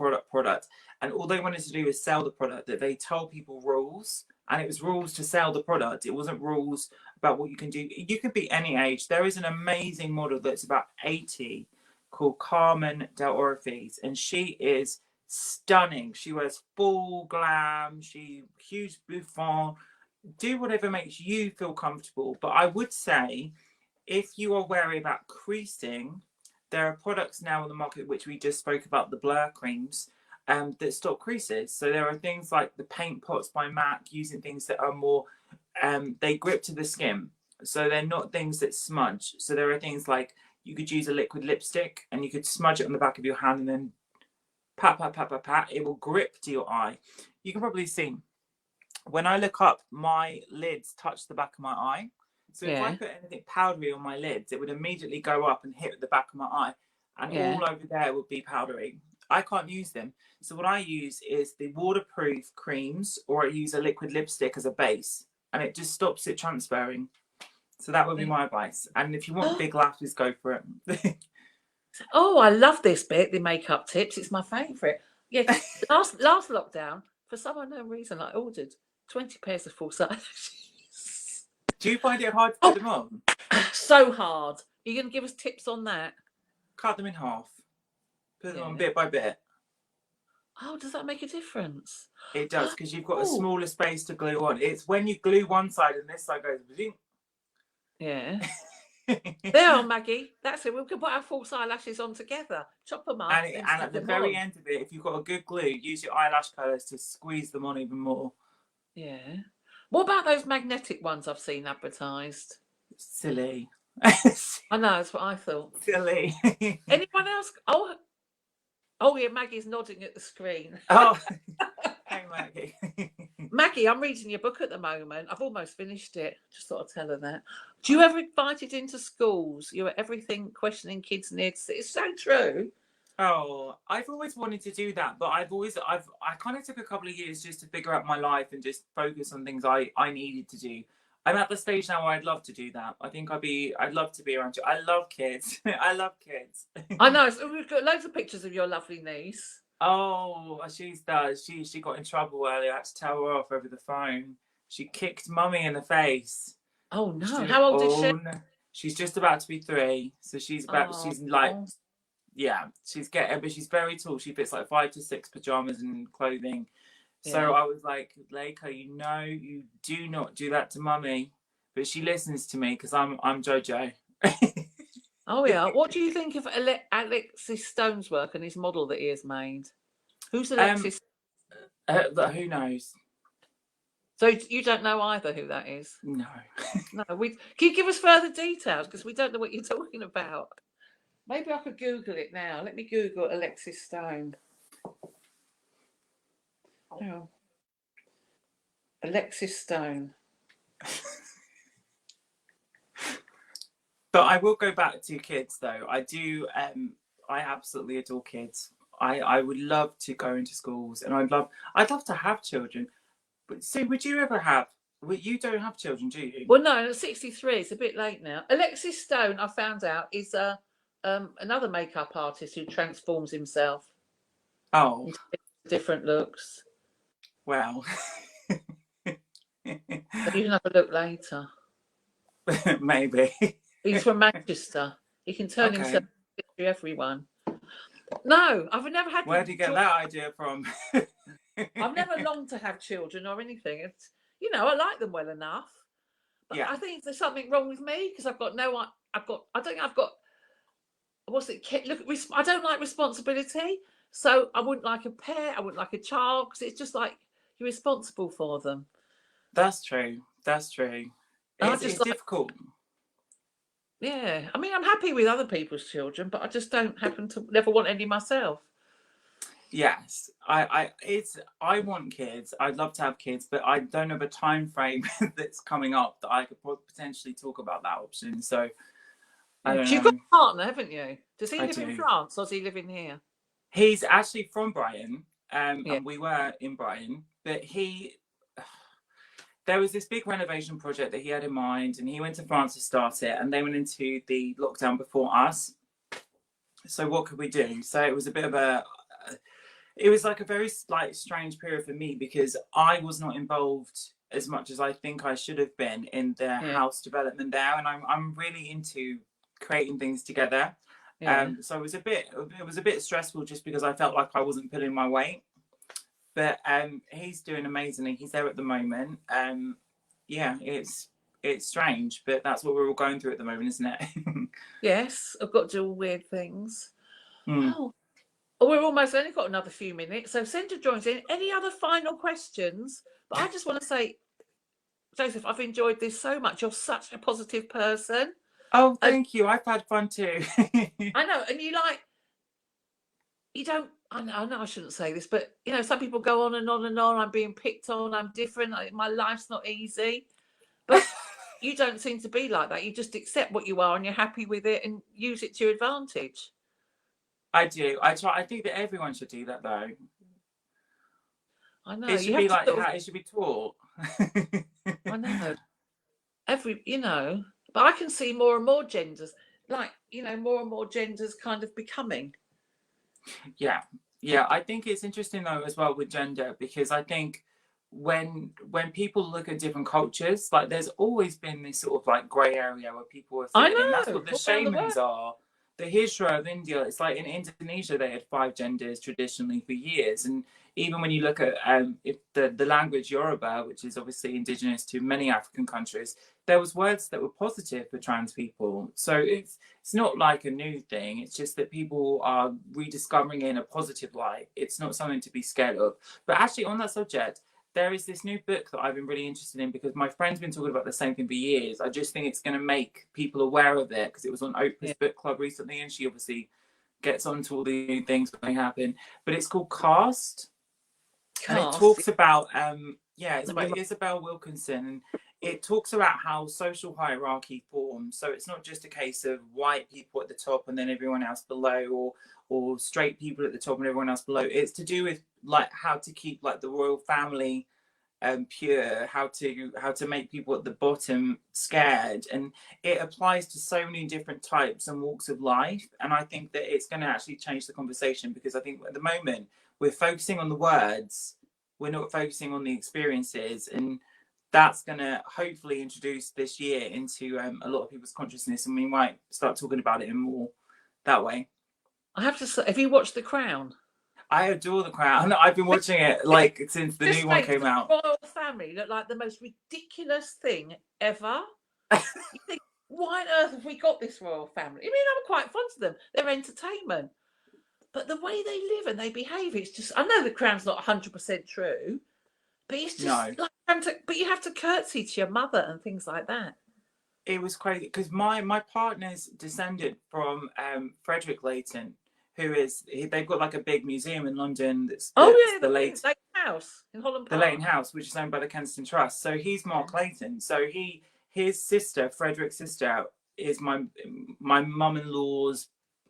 and all they wanted to do is sell the product, that they told people rules, and it was rules to sell the product. It wasn't rules about what you can do. You could be any age. There is an amazing model that's about 80 called Carmen Del Orifes, and she is stunning. She wears full glam, she huge bouffant. Do whatever makes you feel comfortable. But I would say, if you are wary about creasing, there are products now on the market, which we just spoke about, the blur creams, that stop creases. So there are things like the paint pots by MAC, using things that are more, they grip to the skin. So they're not things that smudge. So there are things like, you could use a liquid lipstick and you could smudge it on the back of your hand and then pat, pat, pat, pat, pat. It will grip to your eye. You can probably see, when I look up, my lids touch the back of my eye. So if I put anything powdery on my lids, it would immediately go up and hit the back of my eye. And all over there would be powdery. I can't use them. So what I use is the waterproof creams, or I use a liquid lipstick as a base. And it just stops it transferring. So that would be my advice. And if you want big lashes, go for it. Oh, I love this bit, the makeup tips. It's my favourite. Yeah, last lockdown, for some unknown reason, I ordered 20 pairs of full size. Do you find it hard to put them on? So hard. Are you going to give us tips on that? Cut them in half. Put them on bit by bit. Oh, does that make a difference? It does, because you've got a smaller space to glue on. It's when you glue one side and this side goes... Yeah. There are, Maggie. That's it. We can put our false eyelashes on together. Chop them up. And at the very end of it, if you've got a good glue, use your eyelash colours to squeeze them on even more. Yeah. What about those magnetic ones I've seen advertised? Silly. I know, that's what I thought. Silly. Anyone else? Oh yeah, Maggie's nodding at the screen. Oh, hey Maggie. Maggie, I'm reading your book at the moment. I've almost finished it. Just thought I'd tell her that. Do you ever invite it into schools? You're everything questioning kids' needs. It's so true. Oh, I've always wanted to do that, but I kind of took a couple of years just to figure out my life and just focus on things I needed to do. I'm at the stage now where I'd love to do that. I think I'd love to be around you. I love kids. I love kids. I know. So we've got loads of pictures of your lovely niece. Oh, she does. She got in trouble earlier. I had to tell her off over the phone. She kicked mummy in the face. Oh no! How old is she? She's just about to be 3, so she's like, yeah, but she's very tall. She fits like 5 to 6 pajamas and clothing. Yeah. So I was like, Leica, you do not do that to mummy. But she listens to me because I'm Jojo. Oh yeah. What do you think of Alexis Stone's work and his model that he has made? Who's Alexis? Who knows? So you don't know either who that is? No. No. Can you give us further details, because we don't know what you're talking about? Maybe I could Google it now. Let me Google Alexis Stone. Oh. Alexis Stone. But I will go back to kids, though. I do. I absolutely adore kids. I would love to go into schools, and I'd love to have children. But Sue, would you ever have? Well, you don't have children, do you? Well, no. At 63, it's a bit late now. Alexis Stone, I found out, is another makeup artist who transforms himself. Oh. Into different looks. Wow. You can have a look later. Maybe. He's from Manchester. He can turn himself into everyone. No, I've never had. Where did you get that idea from? I've never longed to have children or anything. It's, I like them well enough. But yeah. I think there's something wrong with me because I don't think I've got. What's it? Look, I don't like responsibility. So I wouldn't like a pet. I wouldn't like a child because it's just like you're responsible for them. That's true. That's true. And I It's just it's like, difficult. yeah. I mean, I'm happy with other people's children, but I just don't happen to never want any myself. Yes, I want kids. I'd love to have kids, but I don't have a time frame that's coming up that I could potentially talk about that option. So I Yeah, don't 'cause you've got know. a partner, haven't you? Does he I live in do. France or does he live in here? He's actually from Brighton, Yeah. and we were in Brighton, but there was this big renovation project that he had in mind, and he went to France to start it, and they went into the lockdown before us. So what could we do? So it was a bit of it was like a very like strange period for me because I was not involved as much as I think I should have been in the Yeah. house development there, and I'm really into creating things together. Yeah. So it was a bit stressful just because I felt like I wasn't pulling my weight. But he's doing amazingly. He's there at the moment. Yeah, it's strange, but that's what we're all going through at the moment, isn't it? Yes, I've got to do all weird things. Hmm. Oh, we're almost only got another few minutes. So send your joins in. Any other final questions? But I just want to say, Joseph, I've enjoyed this so much. You're such a positive person. Oh, And thank you. I've had fun too. I know, and you don't, I know I shouldn't say this, but you know, some people go on and on and on. I'm being picked on. I'm different. My life's not easy. But you don't seem to be like that. You just accept what you are and you're happy with it and use it to your advantage. I do. I try. I think that everyone should do that, though. I know. It You should have be to like sort of, how it should be taught. I know. But I can see more and more genders, like, more and more genders kind of becoming. Yeah, yeah. I think it's interesting though as well with gender because I think when people look at different cultures, like there's always been this sort of like grey area where people are I fitting in. That's know, what the all around the shamans world. are. The Hijra of India, it's like in Indonesia they had five genders traditionally for years, and even when you look at if the language Yoruba, which is obviously indigenous to many African countries, there was words that were positive for trans people. So it's not like a new thing. It's just that people are rediscovering it in a positive light. It's not something to be scared of. But actually, on that subject, there is this new book that I've been really interested in because my friend's been talking about the same thing for years. I just think it's going to make people aware of it because it was on Oprah's Yeah. book club recently, and she obviously gets onto all the new things when they happen. But it's called Caste, and it Cast. talks about yeah, it's Let me by Isabel Wilkinson, and it talks about how social hierarchy forms. So it's not just a case of white people at the top and then everyone else below, or straight people at the top and everyone else below. It's to do with like how to keep like the royal family pure, how to make people at the bottom scared, and it applies to so many different types and walks of life. And I think that it's going to actually change the conversation because I think at the moment we're focusing on the words, we're not focusing on the experiences, and that's going to hopefully introduce this year into a lot of people's consciousness, and we might start talking about it in more that way. I have to say, have you watched The Crown? I adore The Crown. I've been watching it like since the new Just one makes came the out. royal family look like the most ridiculous thing ever. You think, why on earth have we got this royal family? I mean, I'm quite fond of them. They're entertainment. But the way they live and they behave, it's just, I know The Crown's not 100% true, but it's just No, like, but you have to curtsy to your mother and things like that. it was crazy because my partner's descended from Frederick Leighton, who is they've got like a big museum in London Oh, that's yeah, the the Lake House in Holland the Park. Leighton House, which is owned by the Kensington Trust. So he's Yeah. Mark Leighton. So his sister, Frederick's sister, is my mum-in-law's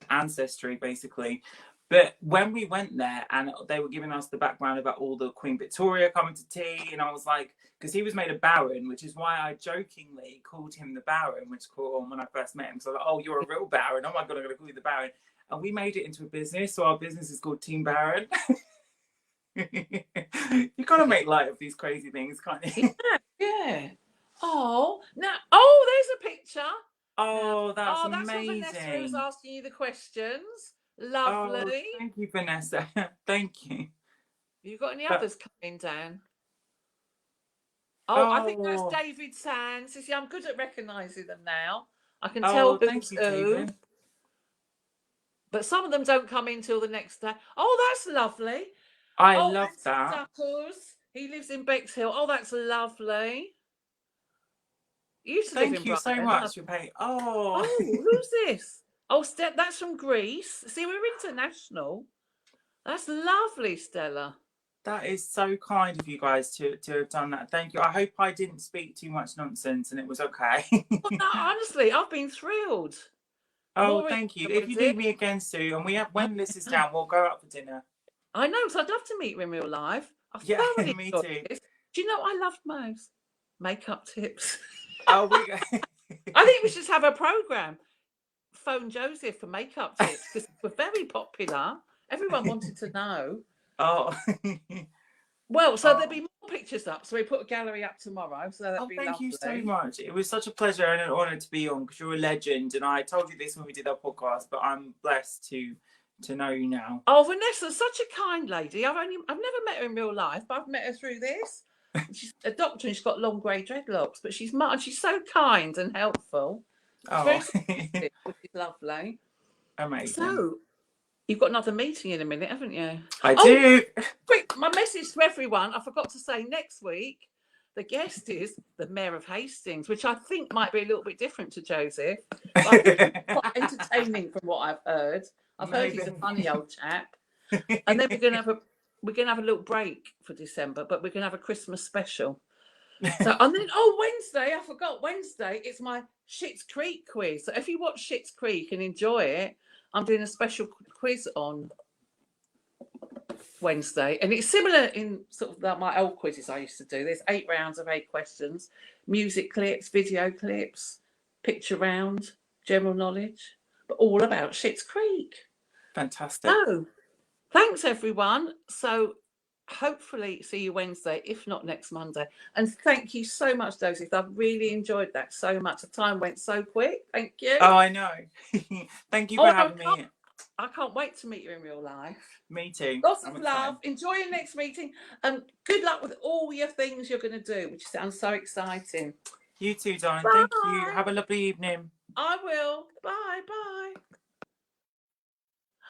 ancestry basically. But when we went there and they were giving us the background about all the Queen Victoria coming to tea, and I was like, because he was made a baron, which is why I jokingly called him the Baron, which caught on when I first met him. So I was like, oh, you're a real Baron. Oh my God, I'm going to call you the Baron. And we made it into a business. So our business is called Team Baron. You gotta make light of these crazy things, can't you? Yeah, yeah. Oh, now, oh, there's a picture. Now, Oh, that's that's for Vanessa who's amazing. asking you the questions. Oh, Lovely. thank you, Vanessa. Thank you. You got any But, others coming down? Oh, I think that's oh, David Sands. You see, I'm good at recognising them now. I can tell oh, who's thank you, who, David. but some of them don't come in till the next day. Oh, that's lovely. I Oh, love Anthony that. Duckles. He lives in Bexhill. Oh, that's lovely. You used to live Thank in you so Brighton. much for paying. Oh, Oh, who's this? Oh, that's from Greece. See, we're international. That's lovely, Stella. that is so kind of you guys to have done that. Thank you. I hope I didn't speak too much nonsense and it was okay. Well, no, honestly, I've been thrilled. Oh, More thank you. If you need me again, Sue, and when this is down, we'll go out for dinner. I know, so I'd love to meet you in real life. I Yeah, thoroughly me enjoyed too. this. Do you know what I loved most? Makeup tips. Oh, we go. I think we should have a program. Phone Joseph for makeup tips because we're very popular. Everyone wanted to know. Oh. Well, so there'll be more pictures up. So we put a gallery up tomorrow. So that'd be thank lovely. you so much. It was such a pleasure and an honour to be on because you're a legend. And I told you this when we did our podcast, but I'm blessed to know you now. Oh, Vanessa's such a kind lady. I've never met her in real life, but I've met her through this. She's a doctor and she's got long grey dreadlocks, but she's so kind and helpful. Very supportive, which is lovely. Amazing. So you've got another meeting in a minute, haven't you? I do. Quick, my message to everyone. I forgot to say next week, the guest is the Mayor of Hastings, which I think might be a little bit different to Joseph. But I think he's quite entertaining from what I've heard. I've heard he's a funny old chap. And then we're gonna have a little break for December, but we're gonna have a Christmas special. So and then Wednesday, I forgot Wednesday, it's my Schitt's Creek quiz. So if you watch Schitt's Creek and enjoy it, I'm doing a special quiz on Wednesday, and it's similar in sort of my old quizzes I used to do. There's 8 rounds of 8 questions, music clips, video clips, picture round, general knowledge, but all about Schitt's Creek. Fantastic. So thanks everyone. So hopefully see you Wednesday, if not next Monday. And thank you so much, Joseph. I've really enjoyed that so much. The time went so quick. Thank you. Oh, I know. Thank you for having me. I can't wait to meet you in real life. Me too. Lots of love. Enjoy your next meeting. And good luck with all your things you're going to do, which sounds so exciting. You too, darling. Bye. Thank you. Have a lovely evening. I will. Bye.